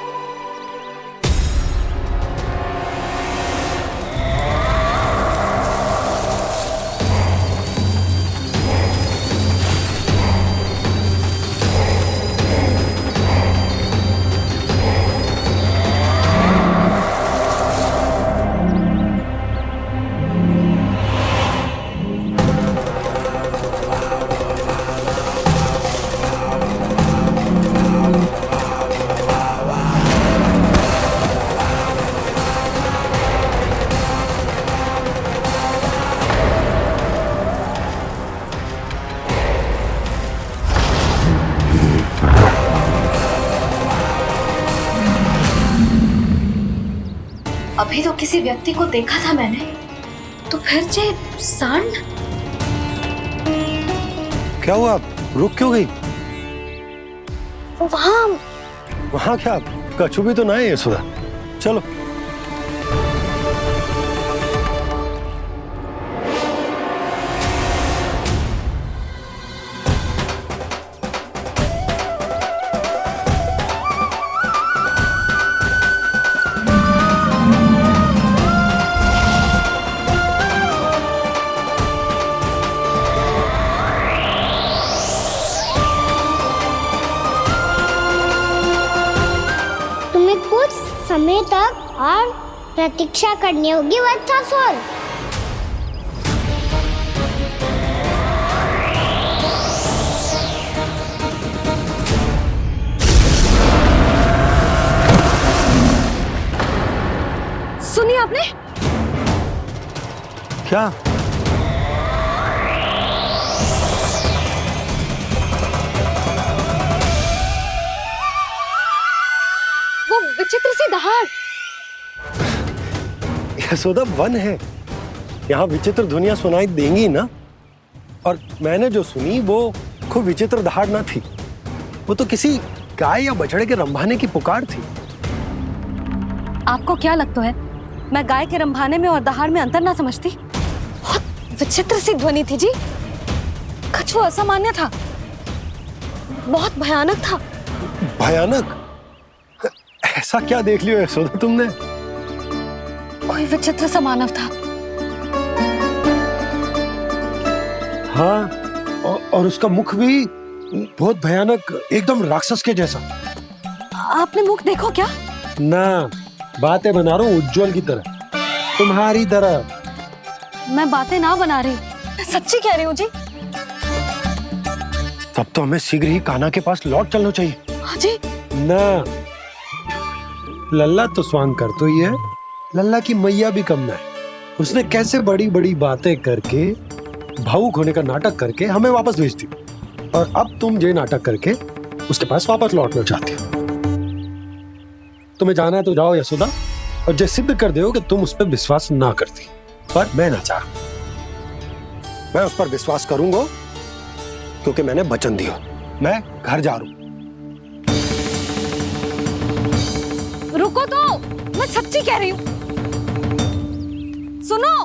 A: अभी तो किसी व्यक्ति को देखा था मैंने, तो फिर जे सांड।
F: क्या हुआ, आप रुक क्यों गई? वहाँ क्या कछु भी तो ना है यशोदा, चलो।
B: समय तक और प्रतीक्षा करनी होगी वत्सासुर।
A: सुनिए आपने
F: क्या?
A: वो विचित्र सी दहाड़।
F: यशोदा, वन है, यहाँ विचित्र ध्वनियां सुनाई देंगी ना। और मैंने जो सुनी वो खूब विचित्र दहाड़ ना थी, वो तो किसी गाय या बछड़े के रंभाने की पुकार थी।
A: आपको क्या लगता है मैं गाय के रंभाने में और दहाड़ में अंतर ना समझती? बहुत विचित्र सी ध्वनि थी जी, कुछ वो असामान्य था, बहुत भयानक था।
F: भयानक? ऐसा क्या देख लियो यशोदा तुमने?
A: कोई विचित्र सा मानव था।
F: हाँ, और उसका मुख भी बहुत भयानक, एकदम राक्षस के जैसा।
A: आपने मुख देखो क्या?
F: ना, बातें बना रहा हूँ उज्जवल की तरह, तुम्हारी तरह।
A: मैं बातें ना बना रही, मैं सच्ची कह रही हूँ जी।
F: तब तो हमें शीघ्र ही कान्हा के पास लौट चलना चाहिए।
A: हाँ जी।
F: ना, लल्ला तो स्वांग कर तो ही है, लल्ला की मैया भी कम ना है। उसने कैसे बड़ी बड़ी बातें करके, भावुक होने का नाटक करके हमें वापस भेज दी, और अब तुम ये नाटक करके उसके पास वापस लौटना चाहती हो। तुम्हें जाना है तो जाओ यशोदा, और जो सिद्ध कर दो कि तुम उस पर विश्वास ना करती, पर मैं ना चाह, मैं उस पर विश्वास करूंगा क्योंकि मैंने वचन दिया। मैं घर जा रहा हूं।
A: रुको तो, मैं सच्ची कह रही हूँ, सुनो।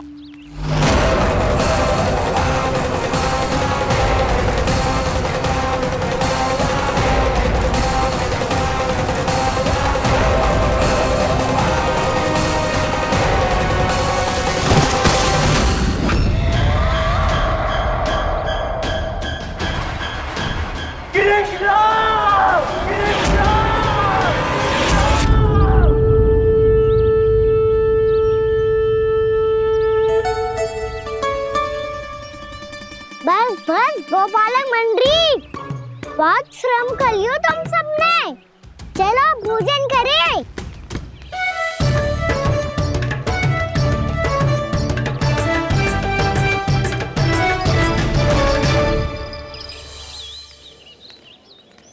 B: बस बस गोपालक मंडली, बहुत श्रम कर लियो तुम सबने, चलो भोजन करें।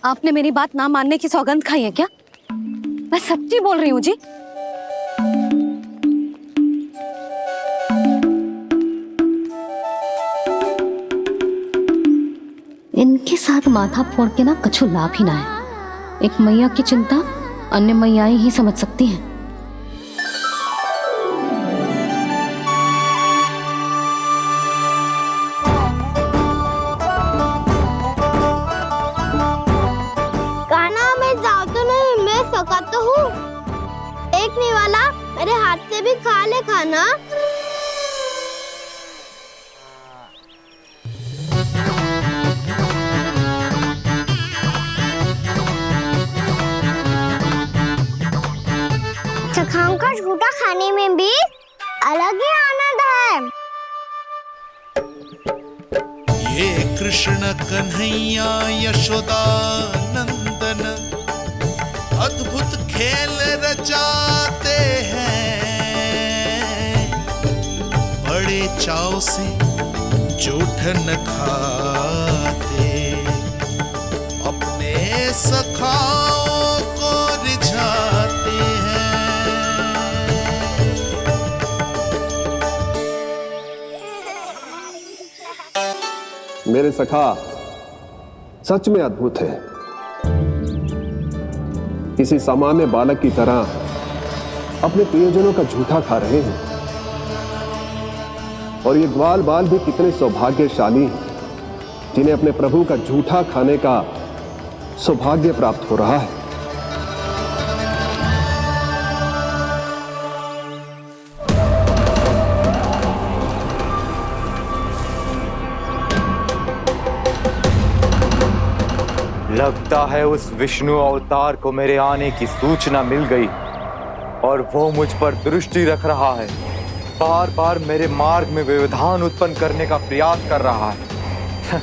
A: आपने मेरी बात ना मानने की सौगंध खाई है क्या? मैं सच्ची बोल रही हूँ जी। इनके साथ माथा फोड़ के ना कछु लाभ ही ना है। एक मैया की चिंता अन्य मैयाएं ही समझ सकती हैं।
B: थका तो हूँ। एक नहीं वाला मेरे हाथ से भी खा ले खाना। सखाओं का झूठा खाने में भी अलग ही आनंद है।
D: ये कृष्ण कन्हैया यशोदा नंदन अद्भुत खेल रचाते हैं, बड़े चाव से जूठ न खाते, अपने सखाओं को रिझाते हैं।
L: मेरे सखा सच में अद्भुत है। किसी सामान्य बालक की तरह अपने प्रियजनों का झूठा खा रहे हैं। और ये ग्वाल बाल भी कितने सौभाग्यशाली हैं जिन्हें अपने प्रभु का झूठा खाने का सौभाग्य प्राप्त हो रहा है।
N: लगता है उस विष्णु अवतार को मेरे आने की सूचना मिल गई और वो मुझ पर दृष्टि रख रहा है। बार बार मेरे मार्ग में व्यवधान उत्पन्न करने का प्रयास कर रहा है।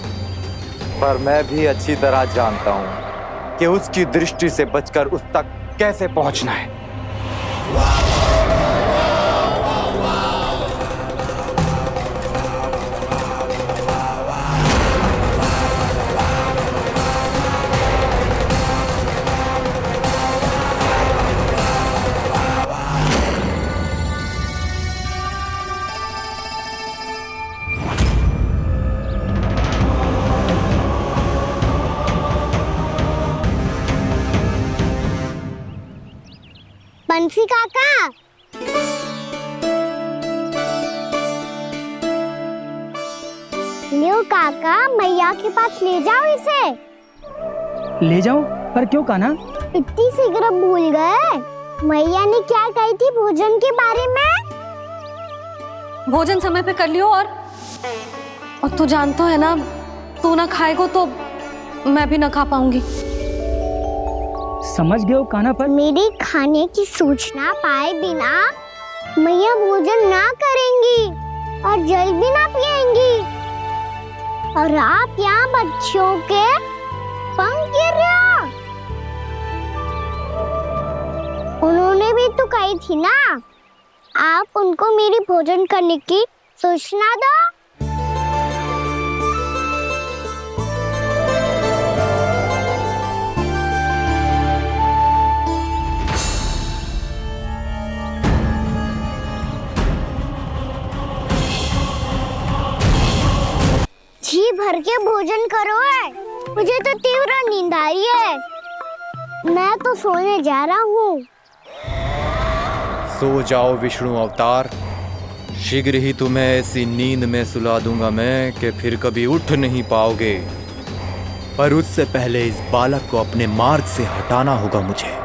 N: पर मैं भी अच्छी तरह जानता हूं कि उसकी दृष्टि से बचकर उस तक कैसे पहुंचना है।
B: बंसी काका, लियो काका, मैया के पास ले जाओ इसे।
S: ले जाओ? पर क्यों कान्हा?
B: इतनी शीघ्र भूल गए? मैया ने क्या कही थी भोजन के बारे में?
A: भोजन समय पे कर लियो। और तू जानता है ना, तू ना खाएगा तो मैं भी ना खा पाऊंगी।
S: समझ गए हो कान्हा? पर
B: मेरे खाने की सूचना पाए बिना मैया भोजन ना करेंगी और जल भी ना पिएंगी। और आप यहाँ बच्चों के पंख गिर रहे हो। उन्होंने भी तो कही थी ना, आप उनको मेरी भोजन करने की सूचना दो। जी भर के भोजन करो है, मुझे तो तीव्र नींद आ रही है। मैं तो सोने जा रहा हूँ।
N: सो जाओ विष्णु अवतार, शीघ्र ही तुम्हें ऐसी नींद में सुला दूंगा मैं कि फिर कभी उठ नहीं पाओगे। पर उससे पहले इस बालक को अपने मार्ग से हटाना होगा मुझे।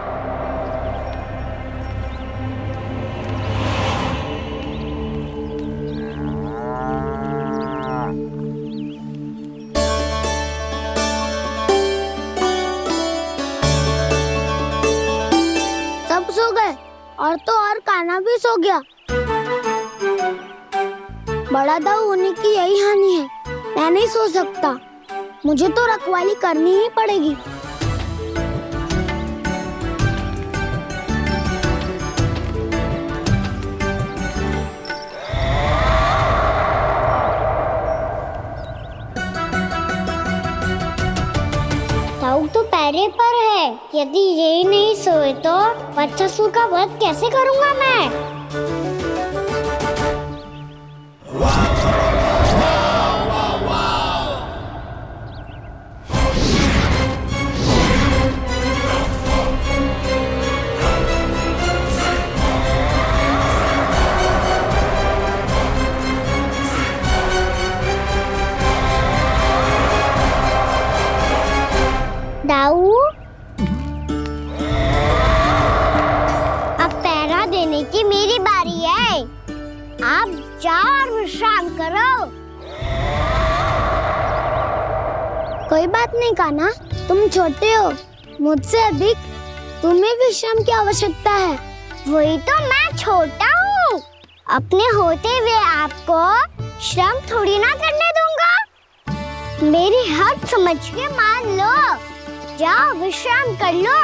B: सब सो गए और तो और कान्हा भी सो गया। बड़ा दाऊ होने की यही हानि है। मैं नहीं सो सकता, मुझे तो रखवाली करनी ही पड़ेगी। दाऊ तो पैरे पर है। यदि यही नहीं सोए तो बच्चासुर का वध कैसे करूंगा मैं? दाऊ बात नहीं कान्हा, तुम छोटे हो, मुझसे अधिक तुम्हें विश्राम की आवश्यकता है। वही तो मैं छोटा हूँ, अपने होते हुए आपको श्रम थोड़ी ना करने दूंगा। मेरी हद समझ के मान लो, जाओ विश्राम कर लो।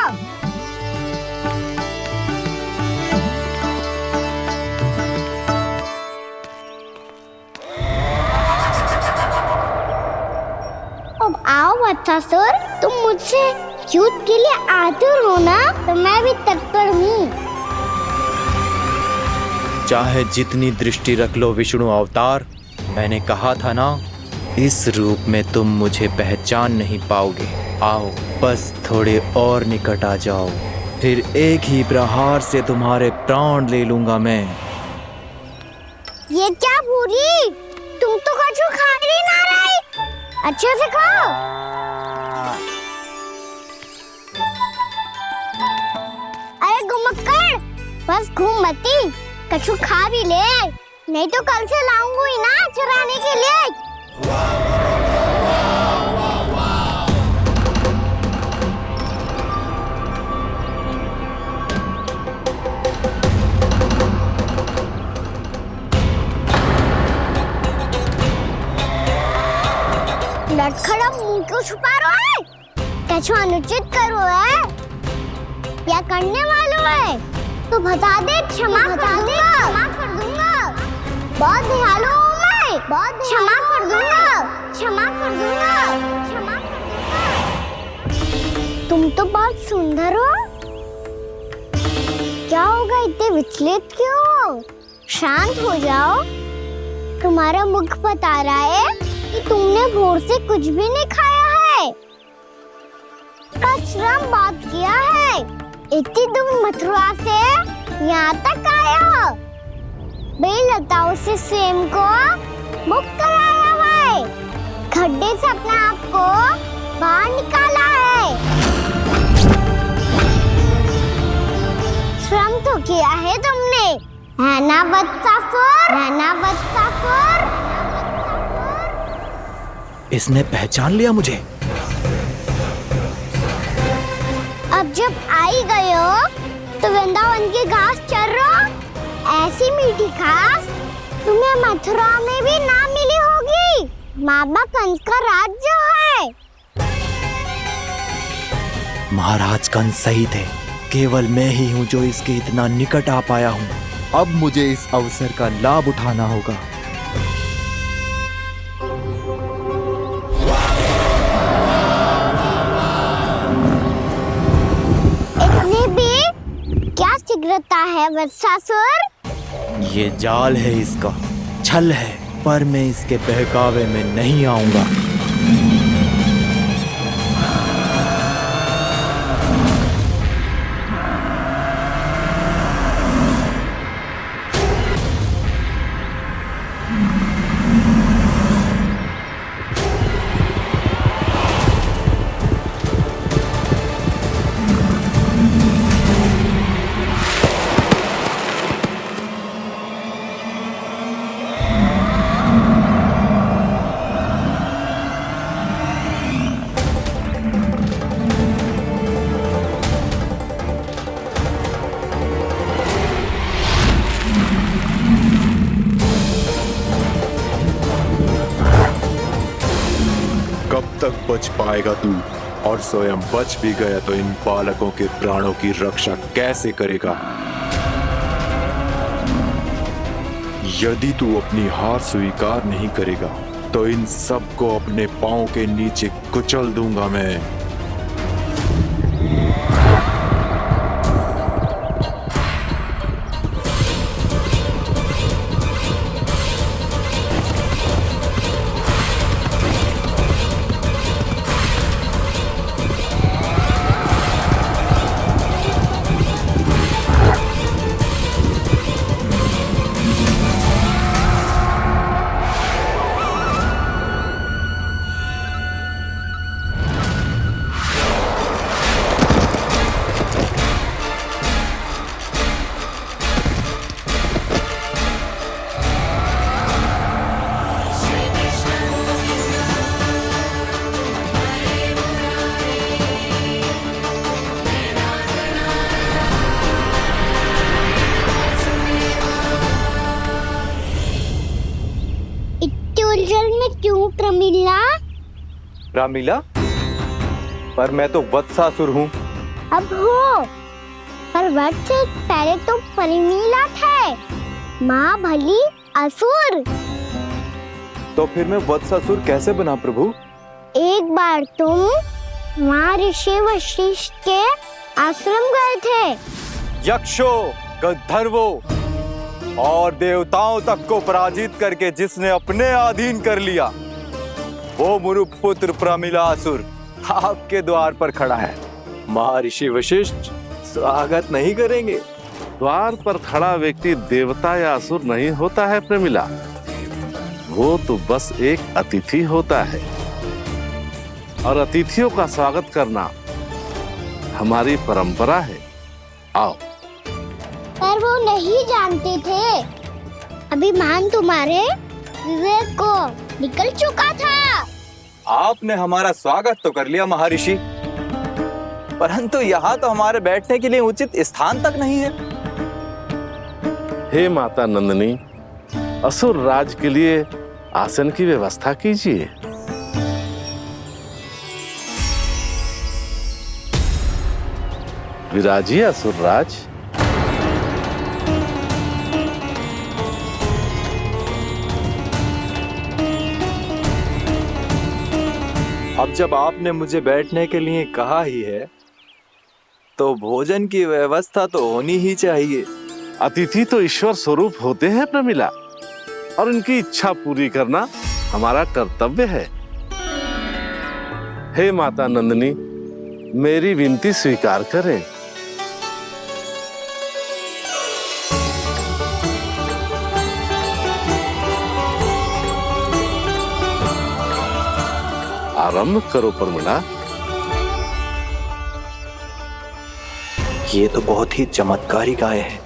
B: अब आओ वत्सासुर, तुम मुझसे युद्ध के लिए आतुर हो ना, तो मैं भी तत्पर हूँ।
N: चाहे जितनी दृष्टि रख लो विष्णु अवतार, मैंने कहा था ना, इस रूप में तुम मुझे पहचान नहीं पाओगे। आओ बस थोड़े और निकट आ जाओ, फिर एक ही प्रहार से तुम्हारे प्राण ले लूंगा मैं।
B: ये क्या भूरी, तुम तो कछु खा ही ना रही, अच्छे से खाओ। अरे घुमक्कड़, बस घूम मती, कछु खा भी ले, नहीं तो कल से लाऊंगी ना चुराने के लिए। लटखड़ा मुंह क्यों छुपा रहा है? कछु अनुचित करो है या करने वालों है तो बता दे, क्षमा कर दूंगा। बहुत दयालु हूँ मैं, बहुत क्षमा कर दूंगा। तुम तो बहुत सुंदर हो, क्या होगा, इतने विचलित क्यों हो? शांत हो जाओ, तुम्हारा मुख बता रहा है कि तुमने भोर से कुछ भी नहीं खाया है, श्रम बात किया है, इतनी दूर मथुरा से यहाँ तक आया हो, बेलताओं से स्वयं को मुक्त कराया हुआ है, खड्डे से अपने आप को बाहर निकाला है। श्रम तो किया है तुमने, है ना वत्सासुर?
N: इसने पहचान लिया मुझे।
B: अब जब आई गए हो तो वृंदावन की घास चर रहो, ऐसी मीठी घास तुम्हें मथुरा में भी ना मिली होगी। मामा कंस का राज्य है।
N: महाराज कंस सही थे, केवल मैं ही हूँ जो इसके इतना निकट आ पाया हूँ। अब मुझे इस अवसर का लाभ उठाना होगा।
B: इतनी भी क्या शीघ्रता है वत्सासुर?
N: ये जाल है इसका, छल है, पर मैं इसके बहकावे में नहीं आऊंगा।
L: कब तक बच पाएगा तू? और स्वयं बच भी गया तो इन बालकों के प्राणों की रक्षा कैसे करेगा? यदि तू अपनी हार स्वीकार नहीं करेगा तो इन सबको अपने पांव के नीचे कुचल दूंगा मैं।
N: रामीला, पर मैं तो वत्सासुर हूँ।
B: अब हो, पर वट से पहले तो परिमीला थे, महाबली असुर।
N: तो फिर मैं वत्सासुर कैसे बना प्रभु?
B: एक बार तुम महर्षि वशिष्ठ के आश्रम गए थे।
N: यक्षो, गंधर्वो और देवताओं तक को पराजित करके जिसने अपने अधीन कर लिया, वो मुरुपुत्र प्रमिलासुर आपके द्वार पर खड़ा है। महर्षि वशिष्ठ स्वागत नहीं करेंगे?
T: द्वार पर खड़ा व्यक्ति देवता या असुर नहीं होता है प्रमिला, वो तो बस एक अतिथि होता है, और अतिथियों का स्वागत करना हमारी परंपरा है। आओ।
B: पर वो नहीं जानते थे, अभिमान तुम्हारे विवेक को निकल चुका था।
N: आपने हमारा स्वागत तो कर लिया महर्षि, परंतु यहाँ तो हमारे बैठने के लिए उचित स्थान तक नहीं है।
T: हे माता नंदिनी, असुर राज के लिए आसन की व्यवस्था कीजिए। विराजिए असुर राज।
N: अब जब आपने मुझे बैठने के लिए कहा ही है, तो भोजन की व्यवस्था तो होनी ही चाहिए।
T: अतिथि तो ईश्वर स्वरूप होते हैं प्रमिला, और उनकी इच्छा पूरी करना हमारा कर्तव्य है। हे माता नंदिनी, मेरी विनती स्वीकार करें। आरंभ करो प्रमिला।
I: ये तो बहुत ही चमत्कारी गाय है,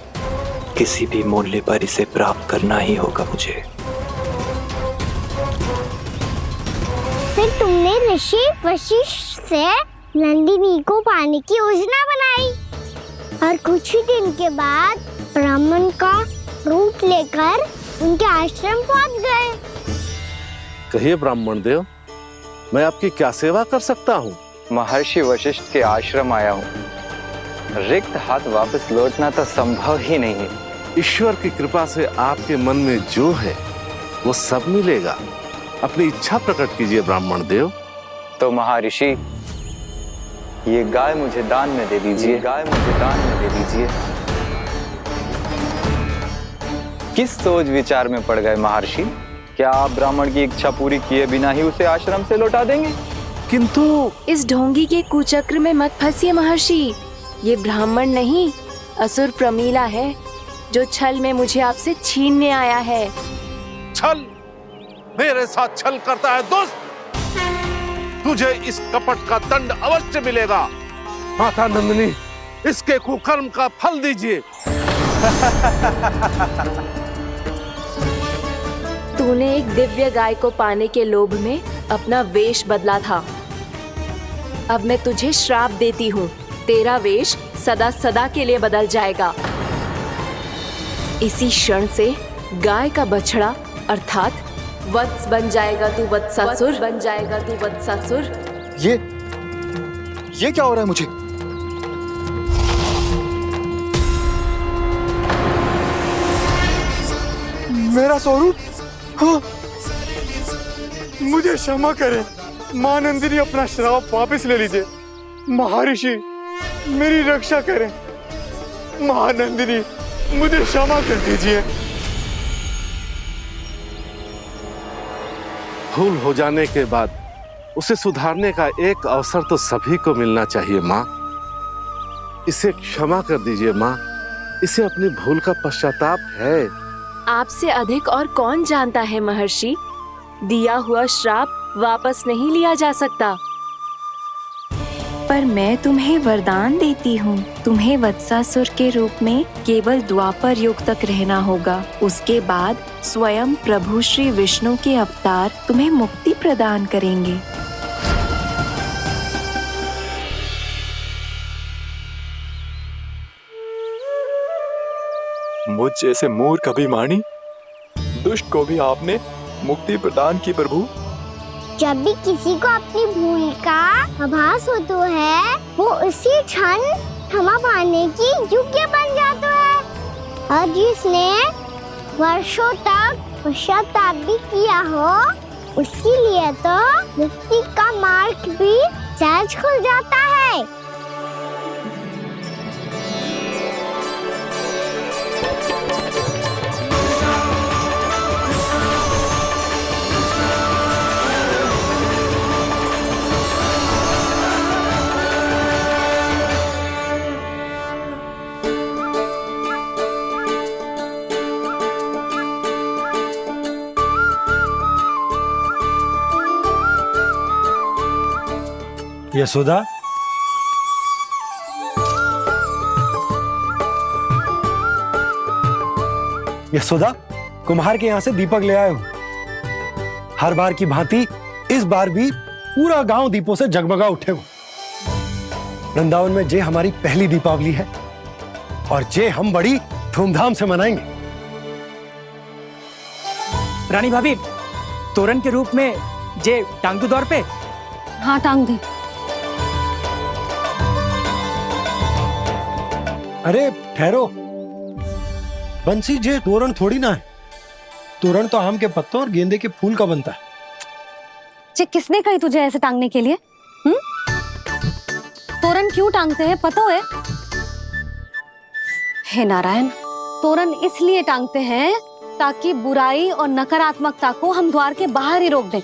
I: किसी भी मूल्य पर इसे प्राप्त करना ही होगा मुझे।
B: फिर तुमने ऋषि वशिष्ठ से नंदिनी को पाने की योजना बनाई, और कुछ ही दिन के बाद ब्राह्मण का रूप लेकर उनके आश्रम पहुंच गए।
T: कहिए ब्राह्मण देव, मैं आपकी क्या सेवा कर सकता हूँ?
N: महर्षि वशिष्ठ के आश्रम आया हूँ, रिक्त हाथ वापस लौटना तो संभव ही नहीं है।
T: ईश्वर की कृपा से आपके मन में जो है वो सब मिलेगा। अपनी इच्छा प्रकट कीजिए ब्राह्मण देव।
N: तो महर्षि, ये गाय मुझे दान में दे दीजिए, गाय मुझे दान में दे दीजिए। किस सोच विचार में पड़ गए महर्षि? क्या आप ब्राह्मण की इच्छा पूरी किए बिना ही उसे आश्रम से लौटा देंगे?
T: किंतु
U: इस ढोंगी के कुचक्र में मत फंसिए महर्षि। ये ब्राह्मण नहीं, असुर प्रमीला है, जो छल में मुझे आपसे छीनने आया है।
T: छल? मेरे साथ छल करता है दुष्ट? तुझे इस कपट का दंड अवश्य मिलेगा। माता नंदिनी, इसके कुकर्म का फल दीजिए।
U: तूने एक दिव्य गाय को पाने के लोभ में अपना वेश बदला था। अब मैं तुझे श्राप देती हूँ, तेरा वेश सदा सदा के लिए बदल जाएगा। इसी क्षण से गाय का बछड़ा अर्थात वत्स बन जाएगा तू वत्सासुर, बन जाएगा तू वत्सासुर।
N: ये क्या हो रहा है मुझे? मेरा स्वरूप? हाँ। मुझे क्षमा करें मां नंदिनी, अपना श्राप वापस ले लीजिए। महर्षि, मेरी रक्षा करें। मां नंदिनी, मुझे क्षमा कर दीजिए।
T: भूल हो जाने के बाद उसे सुधारने का एक अवसर तो सभी को मिलना चाहिए माँ। इसे क्षमा कर दीजिए माँ, इसे अपनी भूल का पश्चाताप है।
U: आपसे अधिक और कौन जानता है महर्षि, दिया हुआ श्राप वापस नहीं लिया जा सकता। पर मैं तुम्हें वरदान देती हूँ, तुम्हें वत्सासुर के रूप में केवल द्वापर युग तक रहना होगा। उसके बाद स्वयं प्रभु श्री विष्णु के अवतार तुम्हें मुक्ति प्रदान करेंगे।
N: मुझ जैसे मूर्ख अभिमानी दुष्ट को भी आपने मुक्ति प्रदान की प्रभु।
B: जब भी किसी को अपनी भूल का आभास होता है, वो उसी क्षण क्षमा पाने की योग्य बन जाता है। और जिसने वर्षों तक पश्चाताप भी किया हो, उसके लिए तो मुक्ति का मार्ग भी सहज खुल जाता है।
F: यशोदा, यशोदा, कुम्हार के यहाँ से दीपक ले आया हूं। हर बार की भांति इस बार भी पूरा गांव दीपों से जगमगा उठे हो। वृंदावन में जे हमारी पहली दीपावली है और जे हम बड़ी धूमधाम से मनाएंगे।
S: रानी भाभी, तोरण के रूप में जे टांग दो द्वार पे।
A: हाँ, टांग दे।
F: अरे ठहरो, बंसी, जे तोरण थोड़ी ना है। तोरण तो आम के पत्तों और गेंदे के फूल का बनता है।
A: जे किसने कही तुझे ऐसे टांगने के लिए? तोरण क्यों टांगते हैं पता है? हे नारायण, तोरण इसलिए टांगते हैं ताकि बुराई और नकारात्मकता को हम द्वार के बाहर ही रोक दें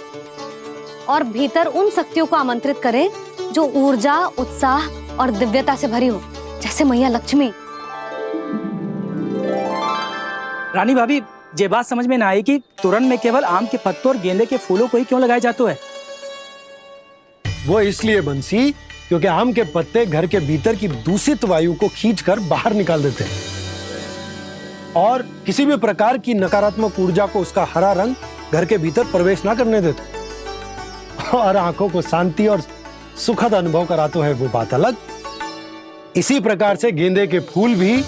A: और भीतर उन शक्तियों को आमंत्रित करें जो ऊर्जा, उत्साह और दिव्यता से भरी हो, जैसे मैया लक्ष्मी।
S: रानी भाभी, ये बात समझ में ना आई कि तोरण में केवल आम के पत्तों और गेंदे के फूलों को ही क्यों लगाया जाता है?
F: वो इसलिए बंसी, क्योंकि आम के पत्ते घर के भीतर की दूषित वायु को खींचकर बाहर निकाल देते हैं और किसी भी प्रकार की नकारात्मक ऊर्जा को उसका हरा रंग घर के भीतर प्रवेश ना करने देते और आंखों को शांति और सुखद अनुभव कराते है, वो बात अलग। इसी प्रकार से गेंदे के फूल भी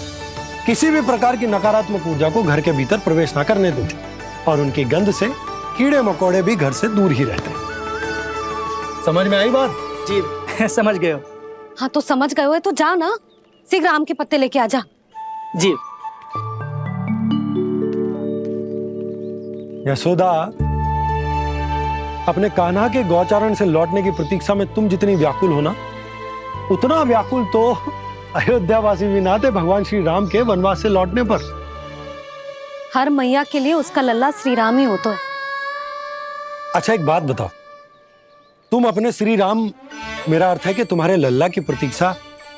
F: किसी भी प्रकार की नकारात्मक ऊर्जा को घर के भीतर प्रवेश ना करने देते और उनकी गंध से कीड़े मकोड़े भी घर से दूर ही रहते हैं। समझ में आई बात?
S: जी, समझ गए हो।
A: हाँ, तो समझ गए हो तो जा ना, शीघ्र आम के पत्ते लेके आ जा।
S: जी।
F: यशोदा, अपने कान्हा के गौचारण से लौटने की प्रतीक्षा में तुम जितनी व्याकुल हो ना, उतना व्याकुल तो अयोध्यावासी भी ना थे भगवान श्री राम के वनवास से लौटने पर।
A: हर मैया के लिए उसका लल्ला श्री राम ही होता है।
F: अच्छा, एक बात बताओ, तुम अपने श्री राम, मेरा अर्थ है कि तुम्हारे लल्ला की प्रतीक्षा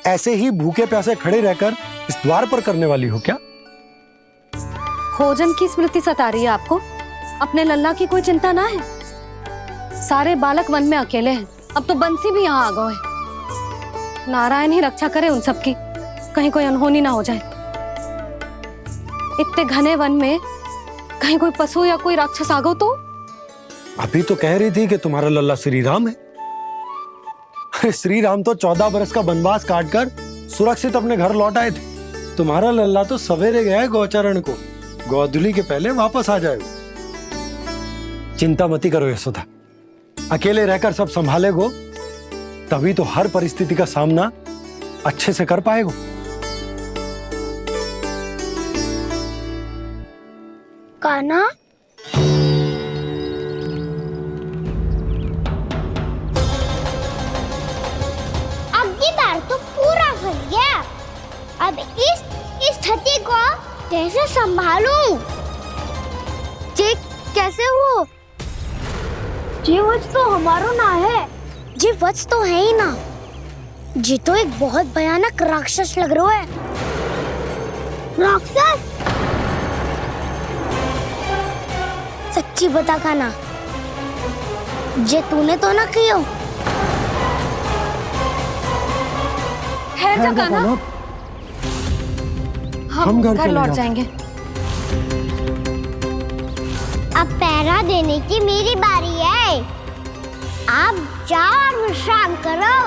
F: ऐसे ही भूखे प्यासे खड़े रहकर इस द्वार पर करने वाली हो क्या?
A: भोजन की स्मृति सता रही है आपको? अपने लल्ला की कोई चिंता ना है। सारे बालक वन में अकेले हैं, अब तो बंसी भी यहाँ आ गए हैं। नारायण ही रक्षा करे उन सबकी, कहीं कोई अनहोनी ना हो जाए। इतने घने वन में कहीं कोई पशु या कोई राक्षस आ गो तो?
F: अभी तो कह रही थी कि तुम्हारा लल्ला श्री राम है। अरे श्री राम तो 14 बरस का वनवास काटकर सुरक्षित अपने घर लौट आए थे। तुम्हारा लल्ला तो सवेरे गया है गौचरण को, गोधूली के पहले वापस आ जाएगा। चिंता मती करो यशोदा, अकेले रहकर सब संभालेगो तभी तो हर परिस्थिति का सामना अच्छे से कर पाएगो।
B: कान्हा, अब की बार तो पूरा फंस गया। अब इस स्थिति को कैसे संभालूं? जी कैसे हो? जी वच तो हमारो ना है। जी वच तो है ही ना। जी तो एक बहुत भयानक राक्षस लग रहा है। राक्षस? सच्ची बता कान्हा, जे तूने तो ना कियो?
A: है जा कान्हा, हम घर लौट जाएंगे।
B: अब पहरा देने की मेरी बारी है। आप जाओ और विश्राम करो।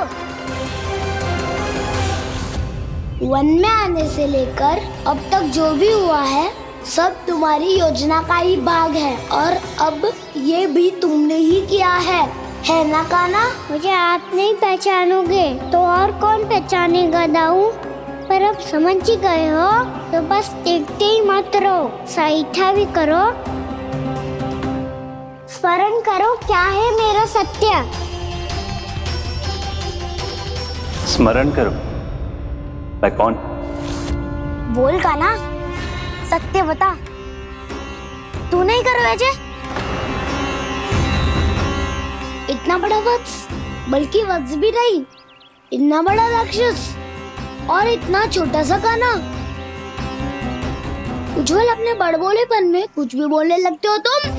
B: वन में आने से लेकर अब तक जो भी हुआ है सब तुम्हारी योजना का ही भाग है और अब ये भी तुमने ही किया है ना कान्हा? मुझे आप नहीं पहचानोगे तो और कौन पहचानेगा दाऊ? पर अब समझ ही गए हो तो बस देखते ही मत रहो, सईठा भी करो, स्मरण करो क्या है मेरा सत्य।
I: स्मरण करो। मैं कौन?
B: बोल कान्हा, सत्य बता। तू नहीं करो अजय? इतना बड़ा वत्स, बल्कि वत्स भी नहीं, इतना बड़ा राक्षस और इतना छोटा सा कान्हा। उज्जवल अपने बड़बोलेपन में कुछ भी बोलने लगते हो तुम।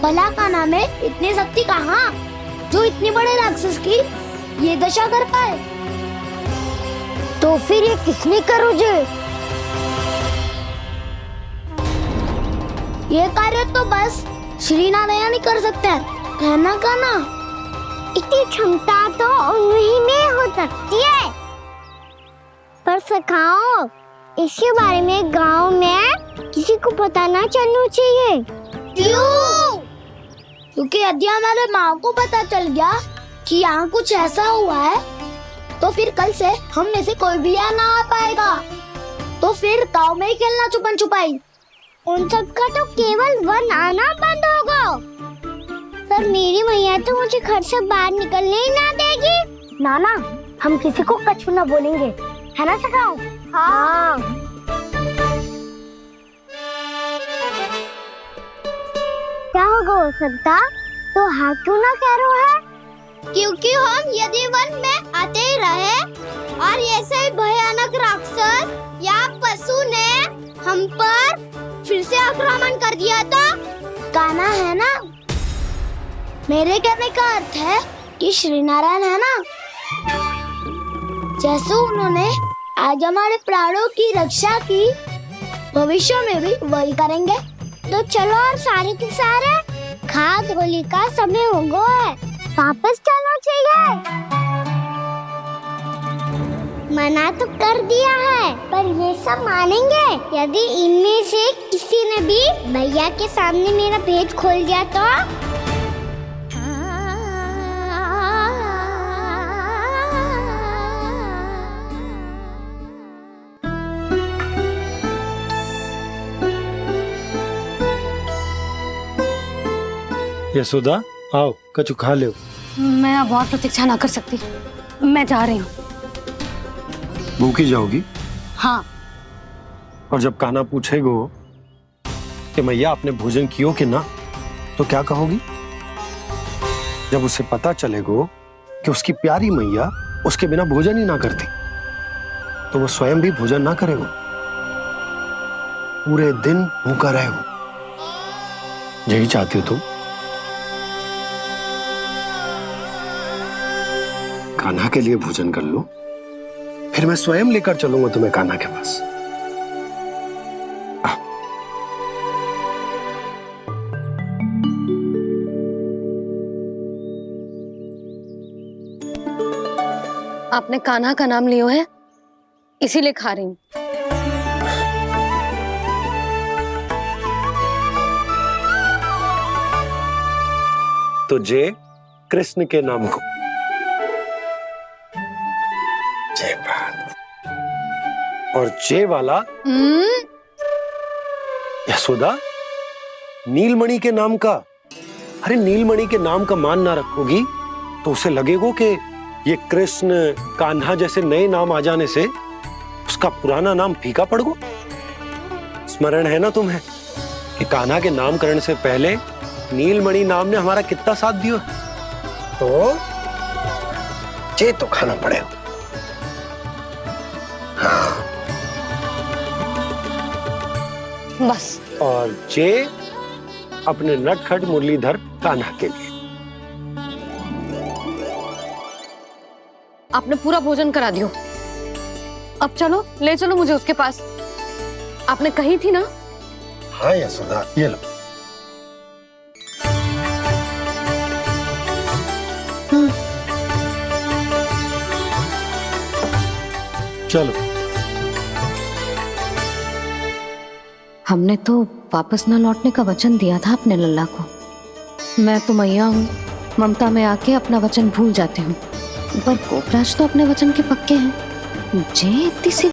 B: भला कान्हा में इतनी शक्ति कहाँ जो इतने बड़े राक्षस की ये दशा कर पाए? तो फिर ये किसने करो जे? ये कार्य तो बस श्री नारायण ही कर सकते हैं, है ना कान्हा? इतनी क्षमता तो उन्हीं में हो सकती है, पर सखाओ इसके बारे में गांव में किसी को पता ना चलना चाहिए। क्यों? क्योंकि यदि हमारे माँ को पता चल गया कि यहाँ कुछ ऐसा हुआ है तो फिर कल से हम में से कोई भी यहाँ ना आ पाएगा। तो फिर गांव में ही खेलना छुपन छुपाई। उन सब का तो केवल वन आना बंद होगा। पर मेरी मैया तो मुझे घर से बाहर निकलने ही ना देगी। नाना, हम किसी को कछु ना बोलेंगे, है ना सखाओ? हाँ। क्या होगा हो सकता? तो हाँ क्यों ना कह रहे है? क्योंकि हम यदि वन में आते ही रहे और ऐसे भयानक राक्षस या पशु ने हम पर फिर से आक्रमण कर दिया तो कान्हा, है ना? मेरे कहने का अर्थ है कि श्री नारायण है ना, जैसे उन्होंने आज हमारे प्राणों की रक्षा की, भविष्य में भी वही करेंगे। तो चलो और सारे के सारे खाद होली का समय हो गया है, वापस चलो चाहिए। मना तो कर दिया है, पर ये सब मानेंगे यदि इनमें से किसी ने भी भैया के सामने मेरा भेद खोल दिया तो?
F: यशोदा, आओ कछु खा लो।
A: मैं अब और प्रतीक्षा ना कर सकती, मैं जा रही हूँ।
F: भूखी जाओगी?
A: हाँ।
F: और जब कान्हा पूछेगो कि मैया आपने भोजन कियो कि ना, तो क्या कहोगी? जब उसे पता चलेगो कि उसकी प्यारी मैया उसके बिना भोजन ही ना करती, तो वो स्वयं भी भोजन ना करेगो, पूरे दिन भूखा रहेगो। यही चाहती हो तुम? कान्हा के लिए भोजन कर लो, फिर मैं स्वयं लेकर चलूंगा तुम्हें कान्हा के पास।
A: आपने कान्हा का नाम लियो है, इसीलिए खा रही हूँ।
F: तो जय कृष्ण के नाम को। जय बात। और जय वाला यशोदा, नीलमणि के नाम का। अरे नीलमणि के नाम का मान ना रखोगी तो उसे लगेगा कि ये कृष्ण कान्हा जैसे नए नाम आ जाने से उसका पुराना नाम फीका पड़ गो। स्मरण है ना तुम्हें कि कान्हा के नामकरण से पहले नीलमणि नाम ने हमारा कितना साथ दिया? तो जे तो खाना पड़ेगा। हाँ।
A: बस।
F: और जे अपने नटखट मुरलीधर कान्हा के लिए।
A: आपने पूरा भोजन करा दियो, अब चलो, ले चलो मुझे उसके पास। आपने कही थी ना?
F: हाँ यशोदा, ये लो। चलो।
A: हमने तो वापस न लौटने का वचन दिया था अपने लल्ला को। मैं तो मैया हूँ, ममता में आके अपना वचन भूल जाती हूँ, पर गोपराज तो अपने वचन के पक्के हैं। जे इतनी सी